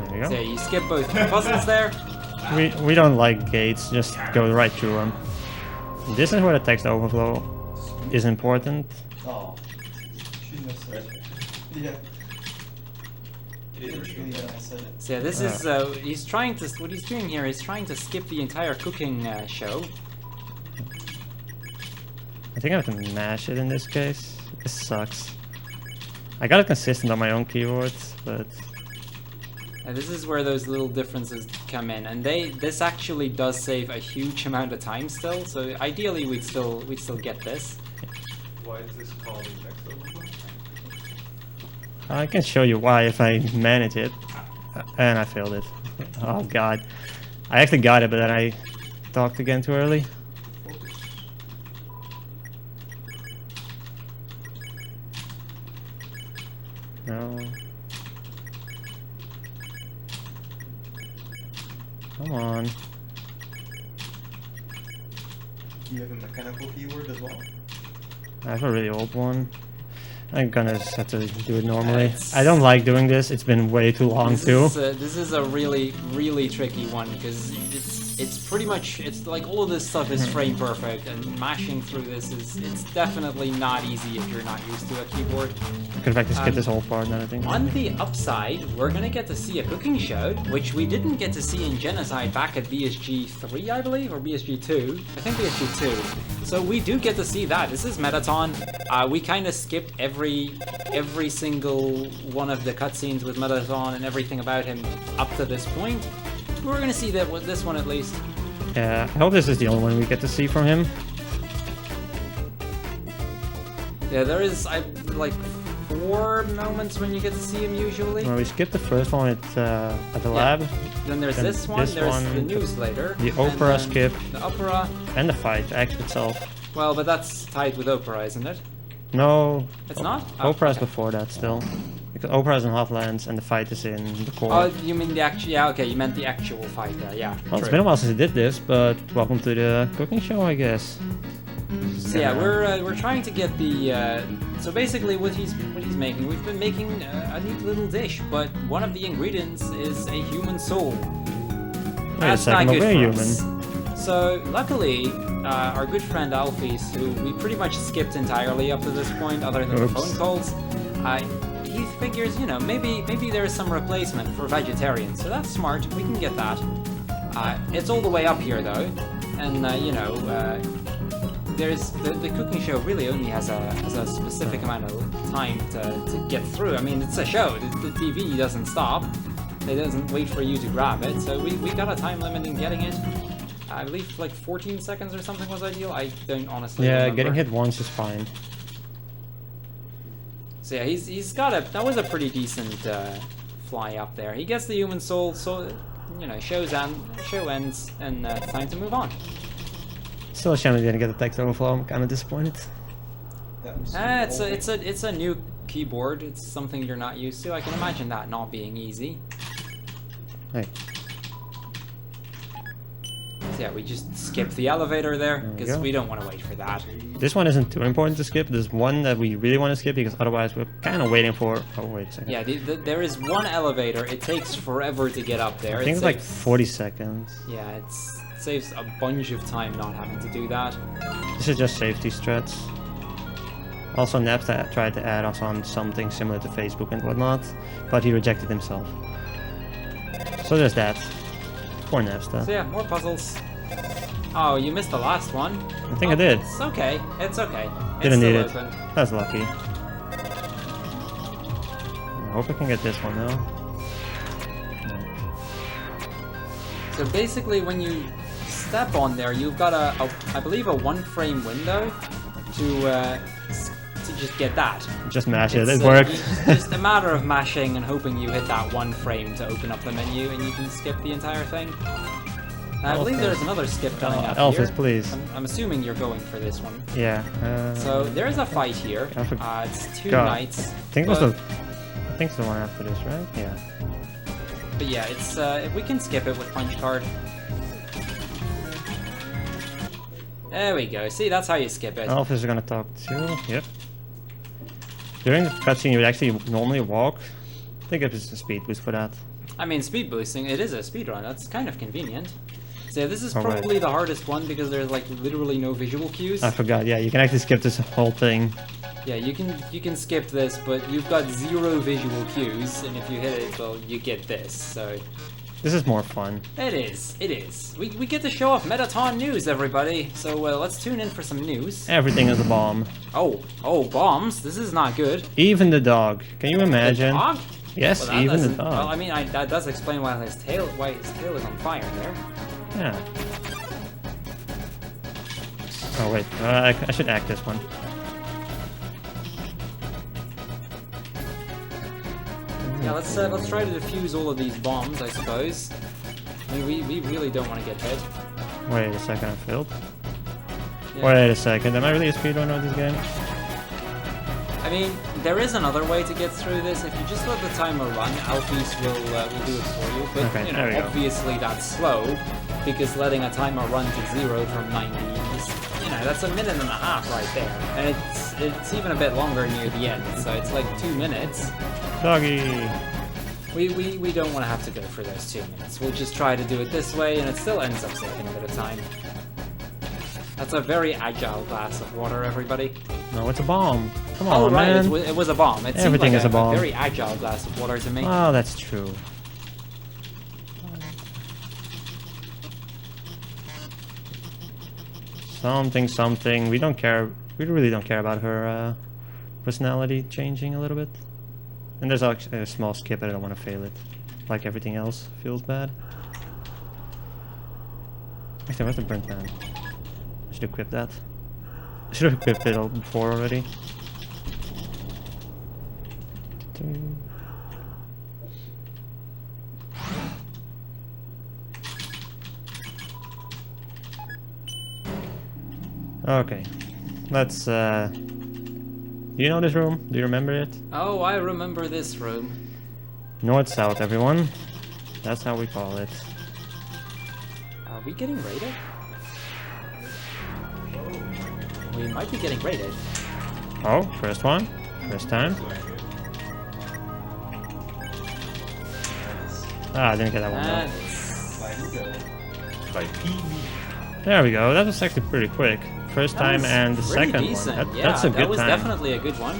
There you go. So yeah, you skip both puzzles there. We don't like gates, just go right through them. This is where the text overflow is important. Oh, shouldn't have said it. Yeah. So yeah, this is he's trying to. What he's doing here is trying to skip the entire cooking show. I think I have to mash it in this case. This sucks. I got it consistent on my own keyboard, but This is where those little differences come in, and this actually does save a huge amount of time still. So ideally, we'd still get this. Why is this called a text overflow? I can show you why if I manage it. And I failed it. Oh god. I actually got it, but then I talked again too early. No. Come on. Do you have a mechanical keyword as well? I have a really old one. I'm gonna just have to do it normally. I don't like doing this. It's been way too long too. This is a really tricky one because it's pretty much like all of this stuff is frame perfect, and mashing through this it's definitely not easy if you're not used to a keyboard. I could have actually skipped this whole part now, I think. On the upside, we're gonna get to see a cooking show, which we didn't get to see in Genocide back at BSG 3, I believe, or BSG 2. I think BSG 2. So we do get to see that. This is Metaton. We kind of skipped every single one of the cutscenes with Metaton and everything about him up to this point. We're gonna see that with this one at least. Yeah, I hope this is the only one we get to see from him. Yeah, there is like 4 moments when you get to see him usually. Well, we skipped the first one at the lab. Then there's Then this one, there's the news later. The and opera then skip. The opera. And the fight, act itself. Well, but that's tied with opera, isn't it? No. It's not? Oh, Opera's okay. before that still. Because Opera's in Hotlands and the fight is in the core. Oh, you mean the actual? Yeah, okay, you meant the actual fight there. Yeah. Well, it's true. been a while since I did this, but welcome to the cooking show, I guess. So yeah, we're trying to get the. So basically, what he's making, we've been making a neat little dish, but one of the ingredients is a human soul. Wait a second, but we're human. So luckily, our good friend Alphys, who we pretty much skipped entirely up to this point, other than the phone calls, he figures, you know, maybe there is some replacement for vegetarians. So that's smart. We can get that. It's all the way up here though, and you know, there's the cooking show really only has a specific amount of time to get through. I mean, it's a show. The TV doesn't stop. It doesn't wait for you to grab it. So we got a time limit in getting it. I believe like 14 seconds or something was ideal. I don't honestly remember. Getting hit once is fine. So yeah, he's got that was a pretty decent fly up there. He gets the human soul, so you know, show ends, and it's time to move on. Still a shame I didn't get the text overflow. I'm kind of disappointed. It's a new keyboard. It's something you're not used to. I can imagine that not being easy. Hey. So So yeah, we just skip the elevator there we because go. we don't want to wait for that. This one isn't too important to skip. There's one that we really want to skip because otherwise we're kind of waiting for... Oh, wait a second. Yeah, there is one elevator. It takes forever to get up there. I think it's like 40 seconds. Yeah, it saves a bunch of time not having to do that. This is just safety strats. Also, Napster tried to add us on something similar to Facebook and whatnot, but he rejected himself. So there's that. Poor Napster. So yeah, more puzzles. Oh, you missed the last one. I think I did. It's okay. It's okay. Didn't need it's still it. open. That's lucky. I hope I can get this one though. No. So basically, when you step on there, you've got I believe a 1-frame window to just get that. Just mash it. It's, It worked. just a matter of mashing and hoping you hit that 1 frame to open up the menu, and you can skip the entire thing. I believe Elphys. there's another skip coming up Elphys, here. please. I'm assuming you're going for this one. Yeah. So there's a fight here. I It's 2 God. knights. I think it was but, I think it's the one after this, right? Yeah. but yeah, it's we can skip it with punch card. There we go. See, that's how you skip it. Elphys are gonna talk too. Yep. During the cutscene, you would actually normally walk. I think it's a speed boost for that. I mean, speed boosting, it is a speedrun. That's kind of convenient. So yeah, this is Alright. probably the hardest one because there's like literally no visual cues. I forgot. Yeah, you can actually skip this whole thing. Yeah, you can skip this, but you've got 0 visual cues, and if you hit it, well, you get this. So This is more fun. it is. It is. We get to show off Metaton news, everybody. So let's tune in for some news. Everything is a bomb. Oh, bombs. This is not good. Even the dog. Can you imagine? The dog? Yes, Well, that even the doesn't- dog. Well, I mean, that does explain why his tail is on fire there. Yeah. Oh wait, I should act this one. Yeah, let's try to defuse all of these bombs, I suppose. I mean, we really don't want to get hit. Wait a second, I failed. Yeah. Wait a second, am I really a speedrunner of this game? I mean, there is another way to get through this. If you just let the timer run, Alphys will do it for you. But Okay, you there we know, go. obviously that's slow because letting a timer run to 0 from 90 is, you know, that's 1.5 minutes right there, and it's even a bit longer near the end. So it's like 2 minutes. Doggy! We don't want to have to go for those 2 minutes. We'll just try to do it this way, and it still ends up saving a bit of time. That's a very agile glass of water, everybody. No, it's a bomb. Come Oh, on, right, man. it was a bomb. It Everything seemed is like a bomb. very agile glass of water to me. Oh, that's true. Something. We don't care. We really don't care about her personality changing a little bit. And there's actually a small skip, but I don't want to fail it. Like everything else feels bad. Actually, where's the burnt man? I should equip that. I should have equipped it all before already. Okay, let's do you know this room? Do you remember it? Oh, I remember this room. North-south, everyone. That's how we call it. Are we getting raided? We might be getting raided. Oh, first one. First time. Ah, I didn't get that one though. That's... By PB. There we go. That was actually pretty quick. First that time was and the pretty second decent. one. Yeah, That's a that good was time. definitely a good one.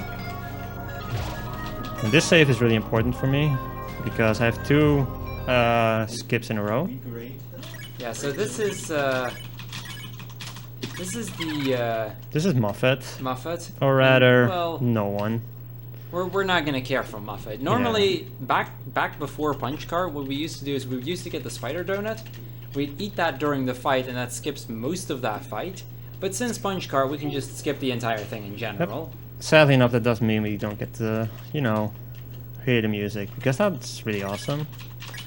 And this save is really important for me because I have 2 skips in a row. Great. Yeah, so this is the This is Muffet, Muffet. or rather, Well, no one. we're not gonna care for Muffet. Normally, back before Punch Card, what we used to do is we used to get the spider donut. We'd eat that during the fight, and that skips most of that fight. But since Punch Card, we can just skip the entire thing in general. Sadly enough, that doesn't mean we don't get to, you know, hear the music because that's really awesome.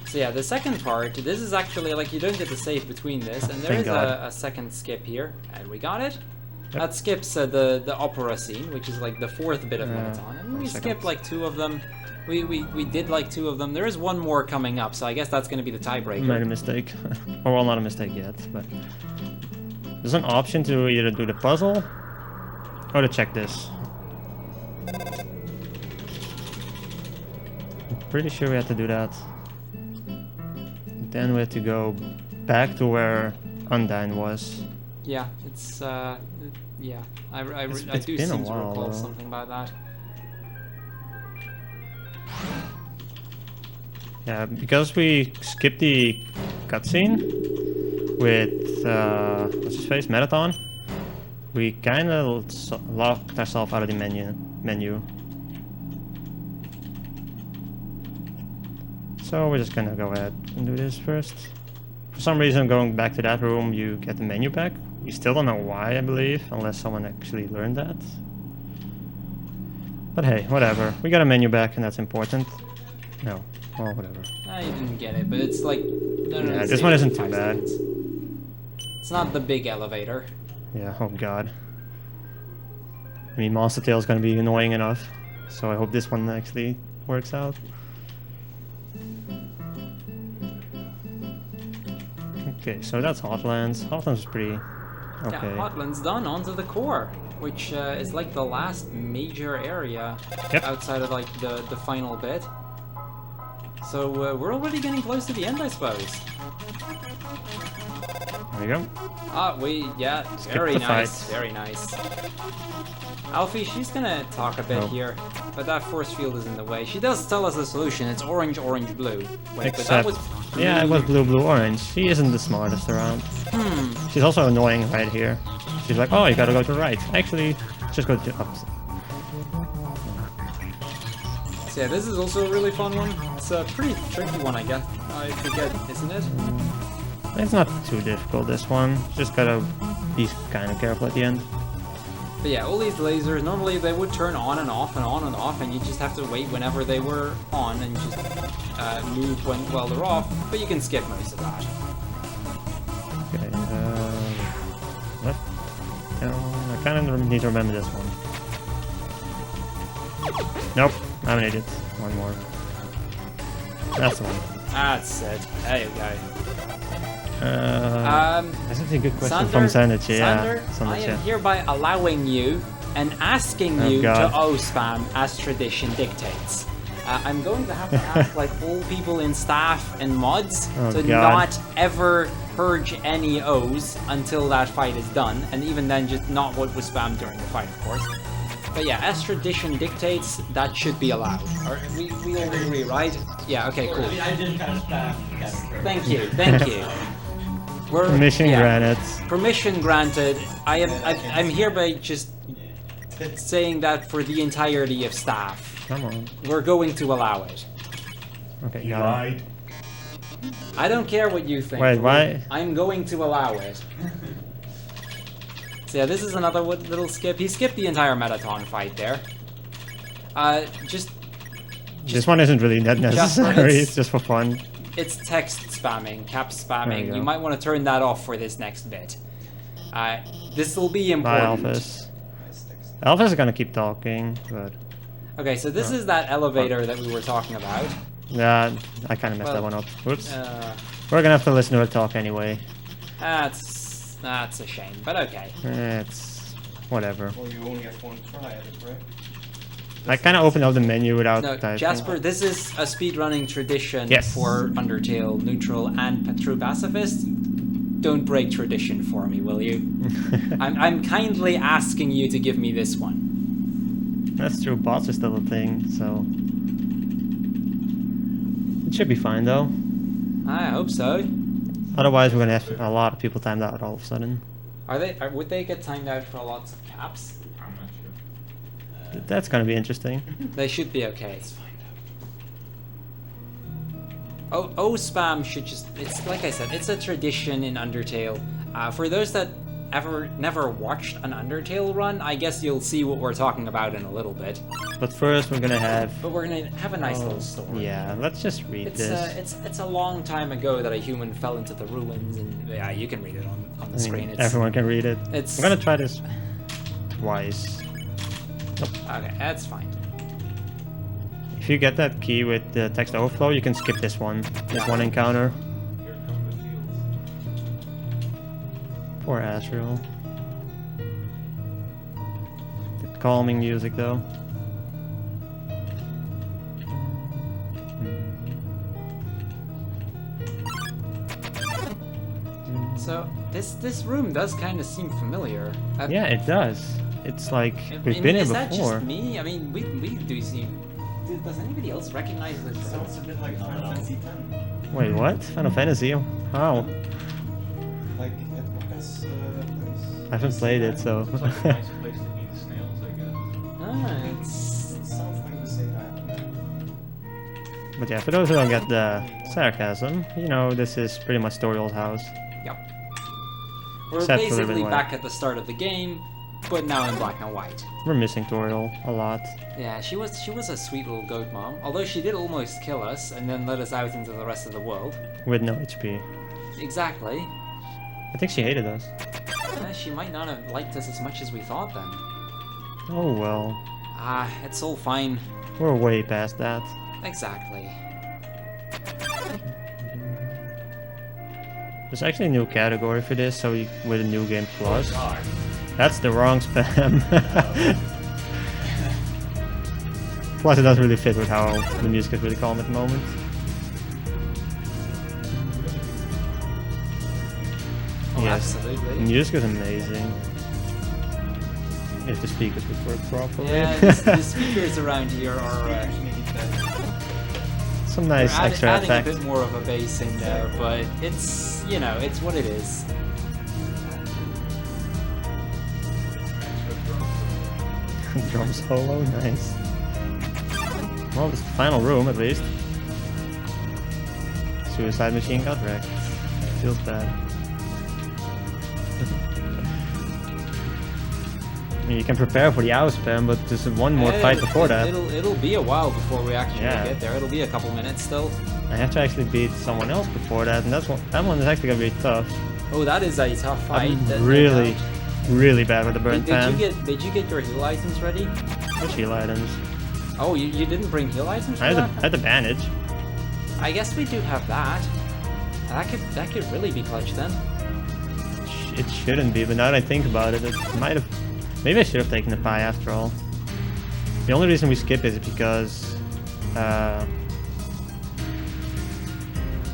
So yeah, the second part, this is actually like you don't get to save between this, and there Thank is God. a second skip here, and we got it. That skips the opera scene, which is like the fourth bit of Marathon. And we 1 second. skipped like 2 of them. We did like 2 of them. There is 1 more coming up, so I guess that's going to be the tiebreaker. Made a mistake. Or well, not a mistake yet, but there's an option to either do the puzzle or to check this. I'm pretty sure we have to do that. Then we have to go back to where Undyne was. Yeah, it's yeah. I It's do been a seem to while, recall though. something about that. Yeah, because we skipped the cutscene with what's his face, Marathon. We kind of locked ourselves out of the menu. So we're just gonna go ahead and do this first. For some reason, going back to that room, you get the menu back. We still don't know why, I believe, unless someone actually learned that. But hey, whatever. We got a menu back, and that's important. No, well, whatever. You didn't get it, but it's like Yeah, this one isn't too bad. It's not the big elevator. Yeah, oh god. I mean, Monster Tail's gonna be annoying enough, so I hope this one actually works out. Okay, so that's Hotlands. Hotlands is pretty okay. Yeah, Hotland's done. Onto the core, which is like the last major area Yep. outside of like the final bit. So we're already getting close to the end, I suppose. There you go. Yeah, very the nice, fight. very nice. Alfie, she's gonna talk a bit Oh. here, but that force field is in the way. She does tell us the solution. It's orange, orange, blue. Wait, but that Except, was yeah, it was blue, blue, orange. She isn't the smartest around. She's also annoying right here. She's like, oh, you gotta go to the right. Actually, just go to the opposite. So yeah, this is also a really fun one. It's a pretty tricky one, I guess. I forget, isn't it? It's not too difficult, this one. Just gotta be kind of careful at the end. But yeah, all these lasers, normally they would turn on and off and on and off, and you just have to wait whenever they were on and just move while they're off, but you can skip most of that. Okay, what? I kind of need to remember this one. Nope, I'm an idiot. One more. That's the one. That's it. There you go. That's actually a good question from Sandwich. Yeah, Sander, I am hereby allowing you and asking Oh, you God. to O-spam as tradition dictates. I'm going to have to ask like all people in staff and mods Oh, to God. not ever purge any O's until that fight is done, and even then just not what was spammed during the fight, of course. But yeah, as tradition dictates, that should be allowed. We all agree, right? Yeah, okay, cool. I did kind of spam. Thank you, thank you. We're, Permission yeah. granted. Permission granted. I'm hereby just saying that for the entirety of staff, Come on. we're going to allow it. Okay, He got it. lied. I don't care what you think. Wait, why? I'm going to allow it. So yeah, this is another little skip. He skipped the entire Metaton fight there. This one isn't really that necessary. it's- It's just for fun. It's text spamming, cap There spamming. you You go. might want to turn that off for this next bit. This will be Bye, important. Alphys. Alphys is gonna keep talking, but Okay, so this is that elevator that we were talking about. yeah, I kind of messed that Well, one up. Whoops. We're We're gonna have to listen to her talk anyway. That's a shame, but okay. It's whatever. Well, you only have one try at it, right? I kind of opened up the menu without No, typing. Jasper, this is a speedrunning tradition Yes. for Undertale, neutral, and true pacifist. Don't break tradition for me, will you? I'm kindly asking you to give me this one. That's true. Bots are still a thing, so it should be fine though. I hope so. Otherwise, we're gonna have a lot of people timed out all of a sudden. Would they get timed out for lots of caps? I'm not sure. That's gonna be interesting. They should be okay. O spam should just, it's like I said, it's a tradition in Undertale. For those that never watched an Undertale run, I guess you'll see what we're talking about in a little bit. But first, we're gonna have. But we're gonna have a nice little story. Yeah, let's just read this. It's a long time ago that a human fell into the ruins, and yeah, you can read it on the screen. It's, Everyone can read it. it's- I'm gonna try this twice. Okay, that's fine. If you get that key with the text overflow, you can skip this one. This one encounter. Here come the fields. Poor Asriel. The calming music though. So this room does kind of seem familiar. Yeah, it does. It's like we've been here Is that before. just me? I mean, we do seem. Does anybody else recognize this room? Sounds a bit like Final Fantasy X. Wait, what? Final Fantasy? How? Like at Waka's place. I haven't played it, so. It's like a nice place to eat snails, I guess. Ah, It sounds like the same island. But yeah, for those who don't get the sarcasm, you know, this is pretty much Toriel's house. Yep. We're Except for the basically red back at the start of the game, but now in black and white. We're missing Toriel a lot. Yeah, she was a sweet little goat mom. Although she did almost kill us and then let us out into the rest of the world. With no HP. Exactly. I think she hated us. She might not have liked us as much as we thought then. Oh well. Ah, it's all fine. We're way past that. Exactly. There's actually a new category for this, so you, with a new game plus. God. That's the wrong spam. Plus it doesn't really fit with how the music is really calm at the moment. Oh, Yes, the absolutely. music is amazing. If the speakers would work properly. Yeah, the speakers around here are Some nice they're extra adding effects. a bit more of a bass in there, but it's, you know, it's what it is. Drum solo, nice. Well, this is the final room at least. Suicide machine got wrecked. Feels bad. I mean, you can prepare for the owl spam, but there's one more fight before that. It'll be a while before we actually Yeah. get there. It'll be a couple minutes still. I have to actually beat someone else before that, and that one is actually gonna be tough. Oh, that is a tough fight. I'm no really, doubt. really bad with the burn Did pan. you get your heal items ready? Which heal items? Oh, you didn't bring heal items for I that? had the bandage. I guess we do have that. That could really be clutch then. It shouldn't be, but now that I think about it, it might have. Maybe I should have taken the pie after all. The only reason we skip is because.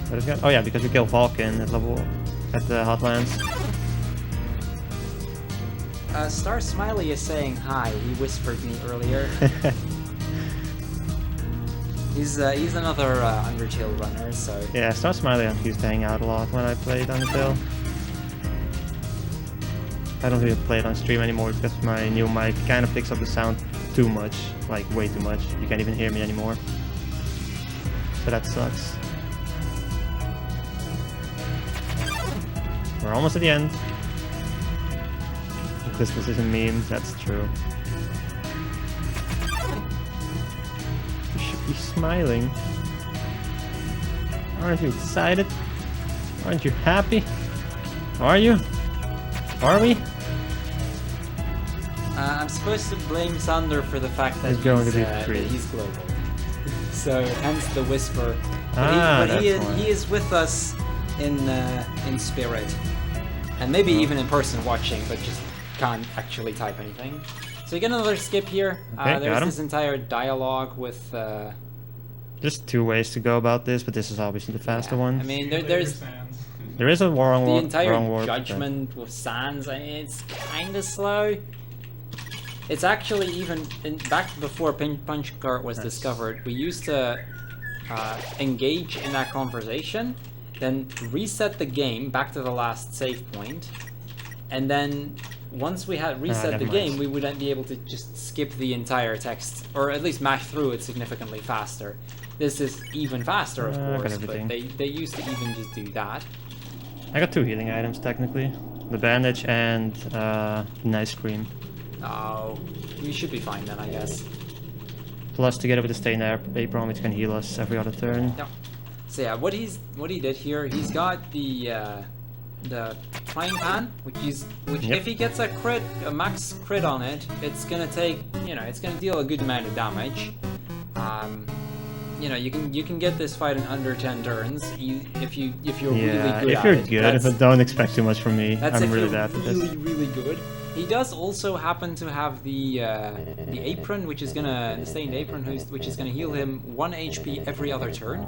What is that? Oh yeah, because we kill Vulcan at the Hotlands. Star Smiley is saying hi. He whispered me earlier. He's another Undertale runner, so. Yeah, Star Smiley used to hang out a lot when I played Undertale. I don't really play it on stream anymore because my new mic kind of picks up the sound too much, like way too much. You can't even hear me anymore. So that sucks. We're almost at the end. This isn't meme, that's true. You should be smiling. Aren't you excited? Aren't you happy? Are you? Are we? I'm supposed to blame Sander for the fact that He's going to be that free. he's global. So hence the whisper. Ah, But that's why. he is with us in spirit, and maybe even in person watching, but just can't actually type anything. So you get another skip here. Okay, There's got him. this entire dialogue with. There's two ways to go about this, but this is obviously the faster one. I mean, there's There is a wrong the warp. entire wrong warp, but- judgment with Sans. I mean, it's kind of slow. It's actually even back before Punch Cart was discovered. We used to engage in that conversation, then reset the game back to the last save point, and then once we had reset the never game, mind. we would then be able to just skip the entire text, or at least mash through it significantly faster. This is even faster, of I got course, everything. but they used to even just do that. I got two healing items technically. The bandage and an ice cream. Oh, we should be fine then, I guess. Plus, together with the stain apron, which can heal us every other turn. Yeah. So yeah, what he did here, he's got the the frying pan, which Yep. if he gets a max crit on it, it's gonna take, it's gonna deal a good amount of damage. You can get this fight in under 10 turns. If you're really good if at you're it. good, but don't expect too much from me. That's I'm if really you're bad at this. really good. He does also happen to have the apron, which is gonna the stained apron, which is gonna heal him 1 HP every other turn.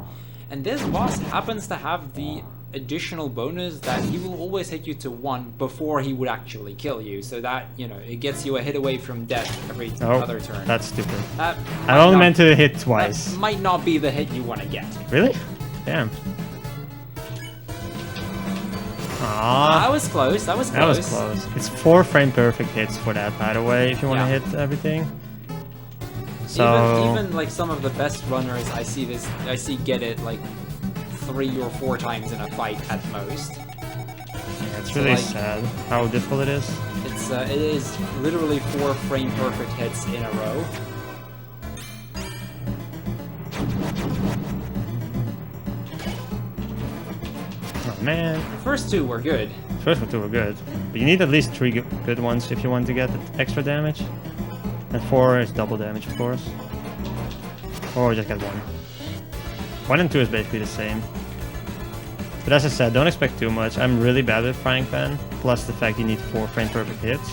And this boss happens to have the additional bonus that he will always hit you to 1 before he would actually kill you. So that it gets you a hit away from death every other turn. That's stupid. That I might only not- meant to hit That twice. might not be the hit you want to get. Really? Damn. That Aww. was close. That was That close. was close. It's 4 frame perfect hits for that, by the way, if you want to Yeah. hit everything. So Even like some of the best runners, I see get it like 3 or 4 times in a fight at most. it's so, really like, sad how difficult it is. It is literally 4 frame perfect hits in a row. Oh man. The first 2 were good. First 2 were good. But you need at least 3 good ones if you want to get the extra damage. And 4 is double damage, of course. Or just get 1. 1 and 2 is basically the same. But as I said, don't expect too much. I'm really bad with frying pan. Plus the fact you need 4 frame perfect hits.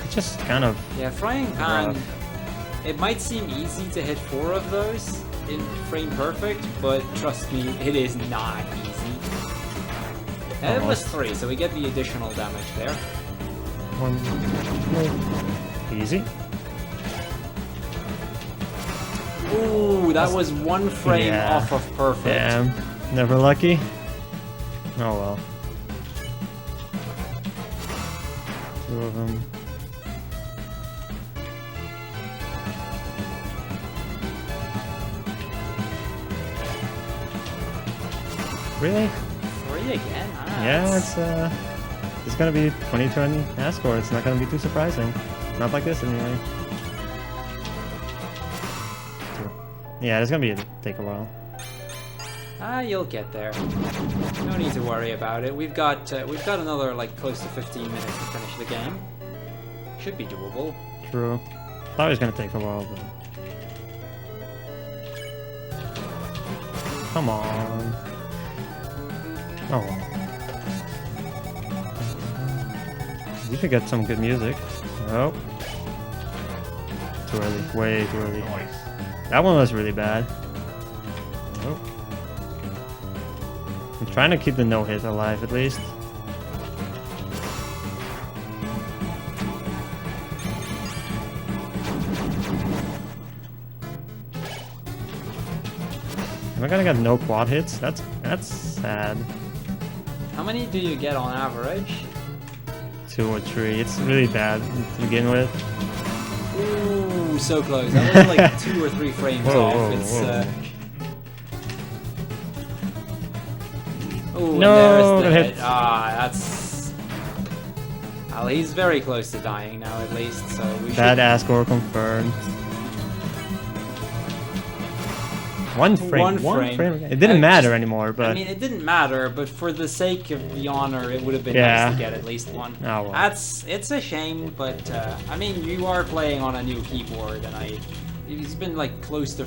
It's just kind of... Yeah, frying pan. Rough. It might seem easy to hit 4 of those in frame perfect, but trust me, it is not easy. And it was 3, so we get the additional damage there. 1... Easy. Ooh, that was 1 frame Yeah. off of perfect. Damn. Never lucky. Oh well. 2 of them. Really? 3 again? Ah, Yeah, that's- it's gonna be 2020 score. It's not gonna be too surprising. Not like this anyway. Yeah, it's gonna take a while. You'll get there. No need to worry about it. We've got another like close to 15 minutes to finish the game. Should be doable. True. Thought it was gonna take a while, but come on. Oh well. You should get some good music. Oh. Too early. Way too early. That one was really bad. Oh. I'm trying to keep the no-hit alive at least. Am I gonna get no quad hits? That's sad. How many do you get on average? 2 or 3. It's really bad to begin with. Ooh, so close. That was like 2 or 3 frames Whoa, off. whoa, It's whoa. Ooh, No, and there's the that hit. hit. That's. Well, he's very close to dying now, at least. So we should. Bad score confirmed. One frame. It didn't matter anymore, but I mean, it didn't matter, but for the sake of the honor, it would have been Yeah. nice to get at least 1. Oh, well. It's a shame, but I mean, you are playing on a new keyboard, and he's been like close to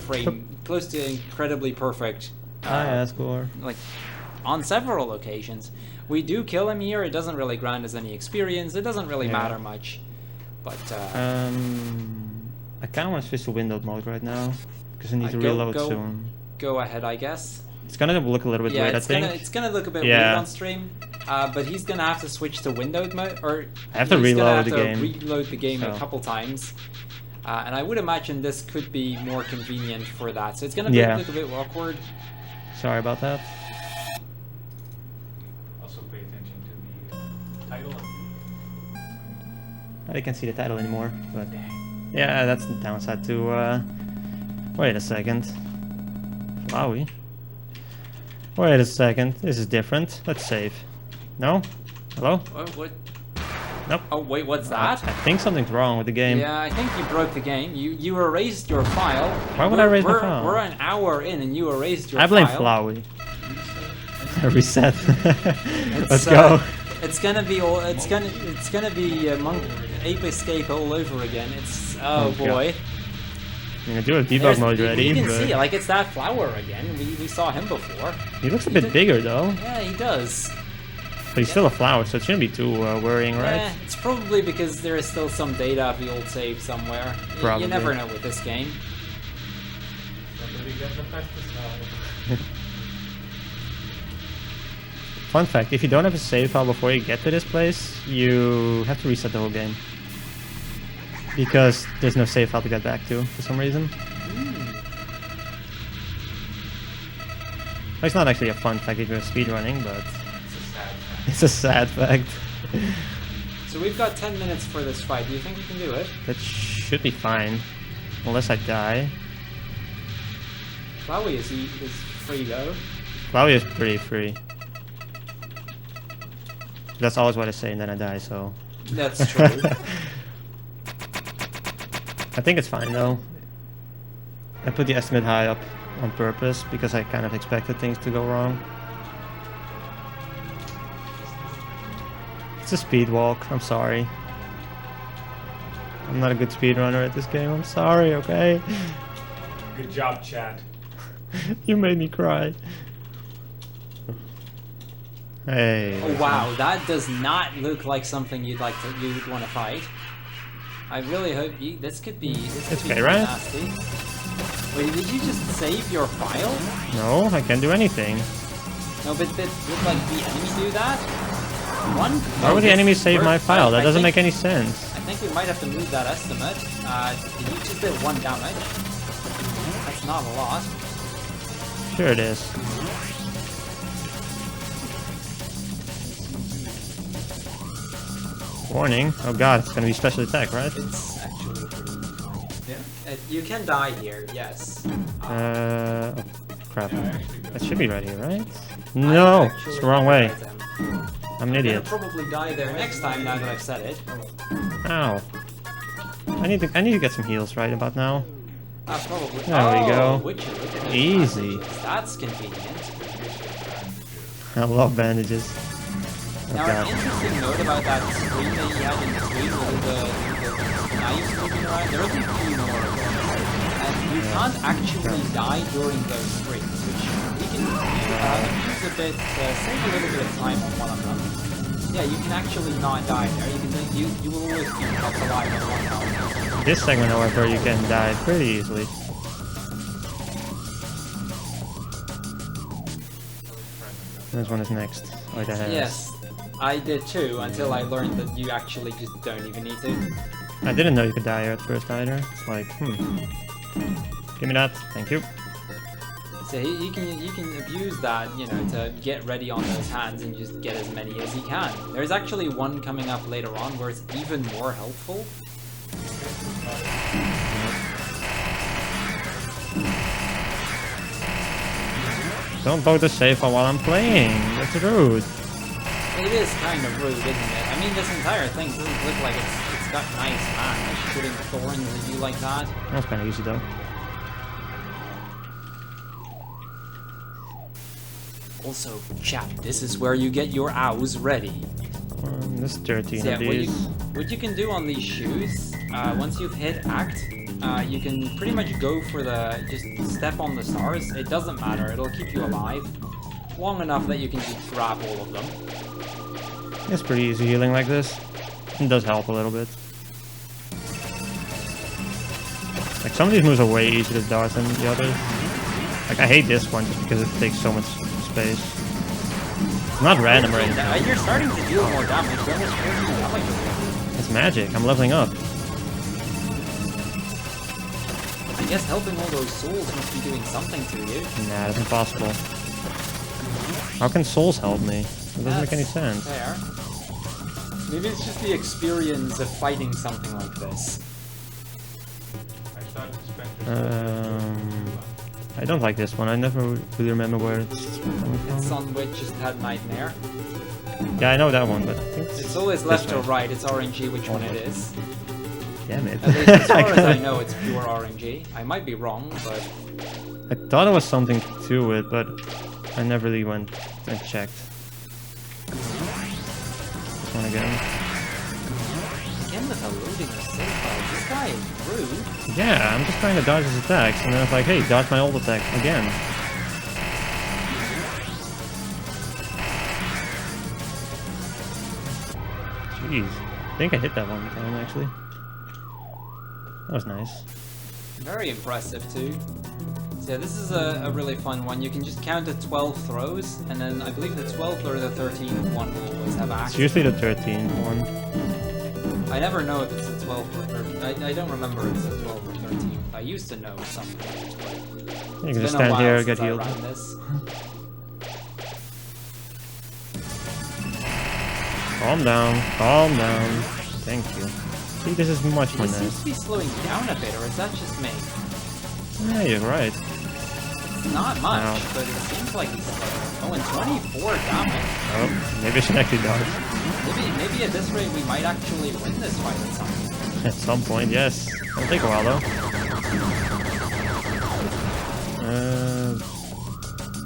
incredibly perfect. high score. Like on several occasions. We do kill him here. It doesn't really grant us any experience. It doesn't really Yeah. matter much, but I kind of want to switch to windowed mode right now because I need to go- reload go- soon. go ahead, I guess. It's gonna look a little bit Yeah, weird, I it's think. gonna look a bit Yeah. weird on stream, but he's gonna have to switch to windowed mode, or I have to he's gonna reload have the to game, reload the game a so. couple times, and I would imagine this could be more convenient for that. So it's gonna Yeah. look a bit awkward. Sorry about that. Also pay attention to the title. I can't see the title anymore, but yeah, that's the downside to. Wait a second. Flowey. Wait a second. This is different. Let's save. No? Hello? What? Nope. Oh wait, what's that? I think something's wrong with the game. Yeah, I think you broke the game. You erased your file. Why would I erase my We're- file? We're an hour in and you erased your I blame file. Flowey. Reset. Let's go. It's gonna be all. It's gonna be Ape Escape all over again. It's oh God. boy. I'm gonna do a debug There's- mode ready. You can but see, like, it's that flower again. We saw him before. he looks a bit bigger though, Yeah, he does. but he's still a flower, so it shouldn't be too worrying, right? Yeah, it's probably because there is still some data of the old save somewhere. Probably. You never know with this game. Somebody get the pesticide. Fun fact: if you don't have a save file before you get to this place, you have to reset the whole game because there's no save file to get back to for some reason. Well, it's not actually a fun fact if you're speedrunning, but It's a sad fact. it's a sad fact. So we've got 10 minutes for this fight. Do you think we can do it? That should be fine, unless I die. Flowey is free though. Flowey is pretty free. That's always what I say, and then I die. So That's true. I think it's fine though. I put the estimate high up on purpose because I kind of expected things to go wrong. It's a speed walk. I'm sorry. I'm not a good speedrunner at this game. I'm sorry, okay? Good job, chat. You made me cry. Hey. Oh wow, that does not look like something you'd want to fight. I really hope this could be It's be okay, right? nasty. Wait, did you just save your file? No, I can't do anything. No, but would like the enemy do that? Why would the enemy save my file? That doesn't make any sense. I think we might have to move that estimate. You just did 1 damage. That's not a lot. Sure it is. Warning. Oh god, it's gonna be special attack, right? It's actually pretty fine. You can die here, yes. Oh, crap. That should be right here, right? No! It's the wrong way. I'm an You'll idiot. probably die there next time now that I've said it. Ow. I need to get some heals right about now. Probably. There we go. Witcher, look at those Easy. bandages. That's convenient. I love bandages. Oh Now, an god. interesting note about that screen that you had in between with the knives moving around, there are a few more of them. And you can't actually die during those screens, which we can use a bit, save a little bit of time on one of them. Yeah, you can actually not die there. You will always be kept alive on one health. This segment, however, you can die pretty easily. This one is next. Oh, that has. Yes, I did too, until I learned that you actually just don't even need to. I didn't know you could die here at first either. It's like, give me that, thank you. So you can abuse that, you know, to get ready on those hands and just get as many as you can. There's actually one coming up later on where it's even more helpful. Don't vote the safe while I'm playing. That's rude. It is kind of rude, isn't it? I mean, this entire thing doesn't look like it's got nice hand, like shooting thorns at you like that. That's kind of easy though. Also, chat, this is where you get your ows ready. There's 13 So, of these. what you can do on these shoes, once you've hit Act, you can pretty much go for just step on the stars. It doesn't matter, it'll keep you alive long enough that you can just grab all of them. It's pretty easy healing like this. It does help a little bit. Like some of these moves are way easier to dodge than the others. Like I hate this one just because it takes so much space. It's not random or anything. You're starting to deal more damage. You're almost 14 damage already. It's magic. I'm leveling up. I guess helping all those souls must be doing something to you. Nah, that's impossible. How can souls help me? It doesn't make any sense. Fair. Maybe it's just the experience of fighting something like this. I started to spend I don't like this one. I never really remember where it's coming from. It's on which just had Nightmare. Yeah, I know that one, but I think It's always left way. or right. It's RNG which one it is. Damn it. At least as far as I know, it's pure RNG. I might be wrong, but I thought there was something to it, but I never really went and checked. This one again. Again with a loading or save file. This guy is rude. Yeah, I'm just trying to dodge his attacks, and then it's like, hey, dodge my old attack again. Jeez. I think I hit that one time, actually. That was nice. Very impressive too. So yeah, this is a really fun one. You can just count to 12 throws, and then I believe the 12th or the 13th one will always have It's action. usually the 13th one. I never know if it's the 12th or 13th. I don't remember if it's the 12th or 13th. I used to know something. You can just stand here, get healed. This. Calm down, calm down. Thank you. See, this is much more It seems nice. to be slowing down a bit, or is that just me? Yeah, you're right. Not much, No. but it seems like he's slow. Oh, and 24 damage. Oh, maybe I should actually dodge. Maybe at this rate we might actually win this fight at some point. At some point, yes. It'll take a while though.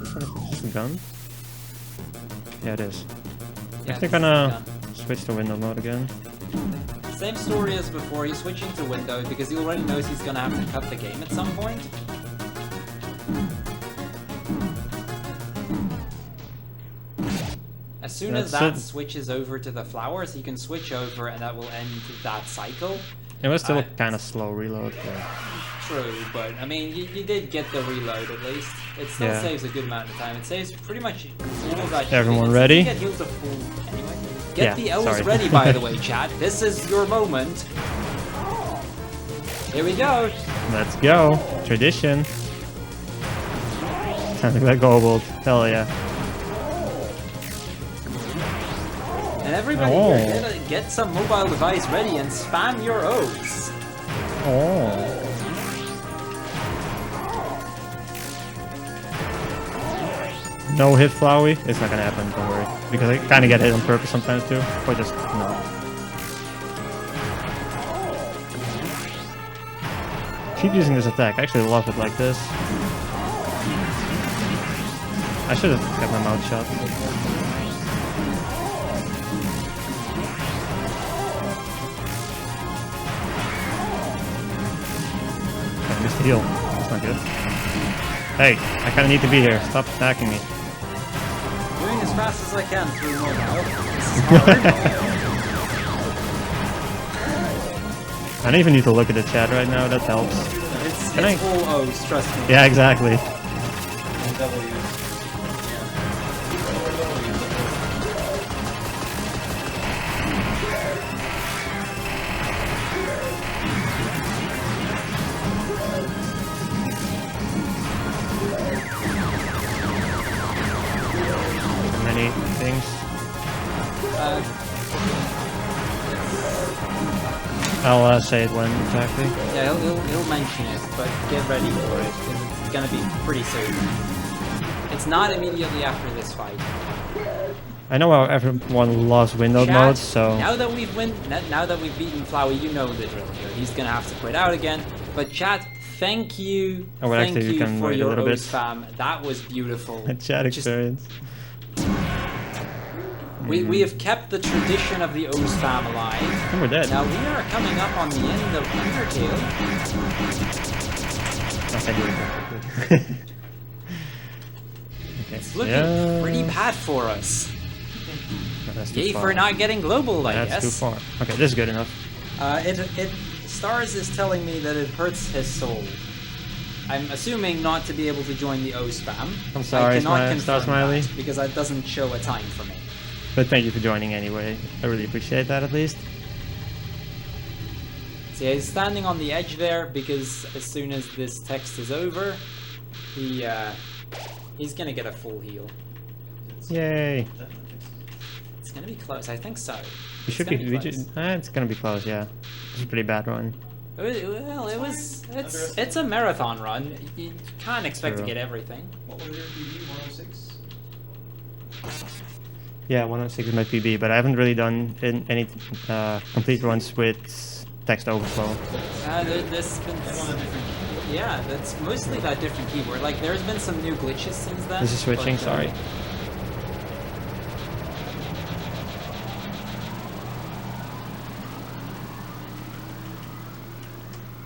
This one is this a gun? Yeah, it is. Yeah, I think this I'm gonna is done. switch to window mode again. Same story as before, he's switching to window because he already knows he's gonna have to cut the game at some point. As soon as that That's it. switches over to the flowers, he can switch over and that will end that cycle. It was still Uh, a kind of slow reload. But True, but I mean, you did get the reload at least. It still Yeah. saves a good amount of time. It saves pretty much all of that. Everyone shit. ready? You get healed to full anyway. Get Yeah, the L's sorry. ready, by the way, chat. This is your moment. Here we go. let's go. Tradition. Time to let go, Bolt. Hell yeah. And everybody Oh. here, get some mobile device ready and spam your O's. Oh. No hit Flowey? It's not gonna happen, don't worry. Because I kinda get hit on purpose sometimes too. Or just, no. Keep using this attack. I actually love it like this. I should have kept my mouth shut. I missed the heal. That's not good. Hey, I kinda need to be here. Stop attacking me. Doing as fast as I can through mobile. This is hard. I don't even need to look at the chat right now, that helps. It's Can I- all O's, trust me. Yeah, exactly. And W's. Many things. I'll say it when exactly. Yeah, he'll mention it, but get ready for it, because it's gonna be pretty soon. It's not immediately after this fight. I know how everyone loves window Chat, mode, so now that we've beaten Flowey, you know the drill here. He's gonna have to quit out again. But chat, thank you, Oh, well, thank actually, you you can for wait a your little bit. O's spam. That was beautiful. chat Just- experience. we have kept the tradition of the O spam alive. And we're dead. Now we are coming up on the end of Undertale. Okay, good. It's looking pretty bad for us. No, that's too Yay far. for not getting global, I That's guess. too far. Okay, this is good enough. Stars is telling me that it hurts his soul. I'm assuming not to be able to join the O spam. I'm sorry, I cannot confirm Star Smiley. that because that doesn't show a time for me. But thank you for joining anyway. I really appreciate that at least. So yeah, he's standing on the edge there because as soon as this text is over, he's gonna get a full heal. Yay. It's gonna be close, I think so. We It's should gonna be. close. It's gonna be close, yeah. It's a pretty bad one. Well, it's a marathon run. You can't expect True. to get everything. What was your PB? 106? Yeah, 106 is my PB, but I haven't really done any complete runs with text overflow. There's been Yeah, that's mostly that different keyboard. Like, there's been some new glitches since then. This is switching, but, sorry.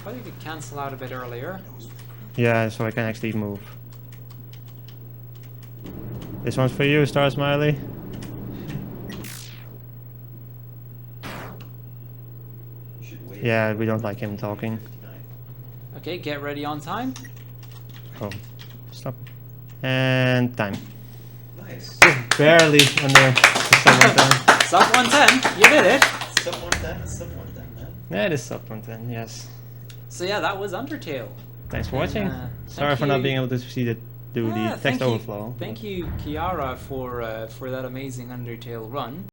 Probably could cancel out a bit earlier. Yeah, so I can actually move. This one's for you, Star Smiley. Yeah, we don't like him talking. Okay, get ready on time. Oh, stop. And time. Nice. Just barely under sub 110. Sub 110, you did it. Sub 110, it's sub 110, man. Yeah, it is sub 110, yes. So yeah, that was Undertale. Thanks for watching. Sorry thank for not you. being able to see the Yeah, text overflow. Thank you, Kiara, for that amazing Undertale run.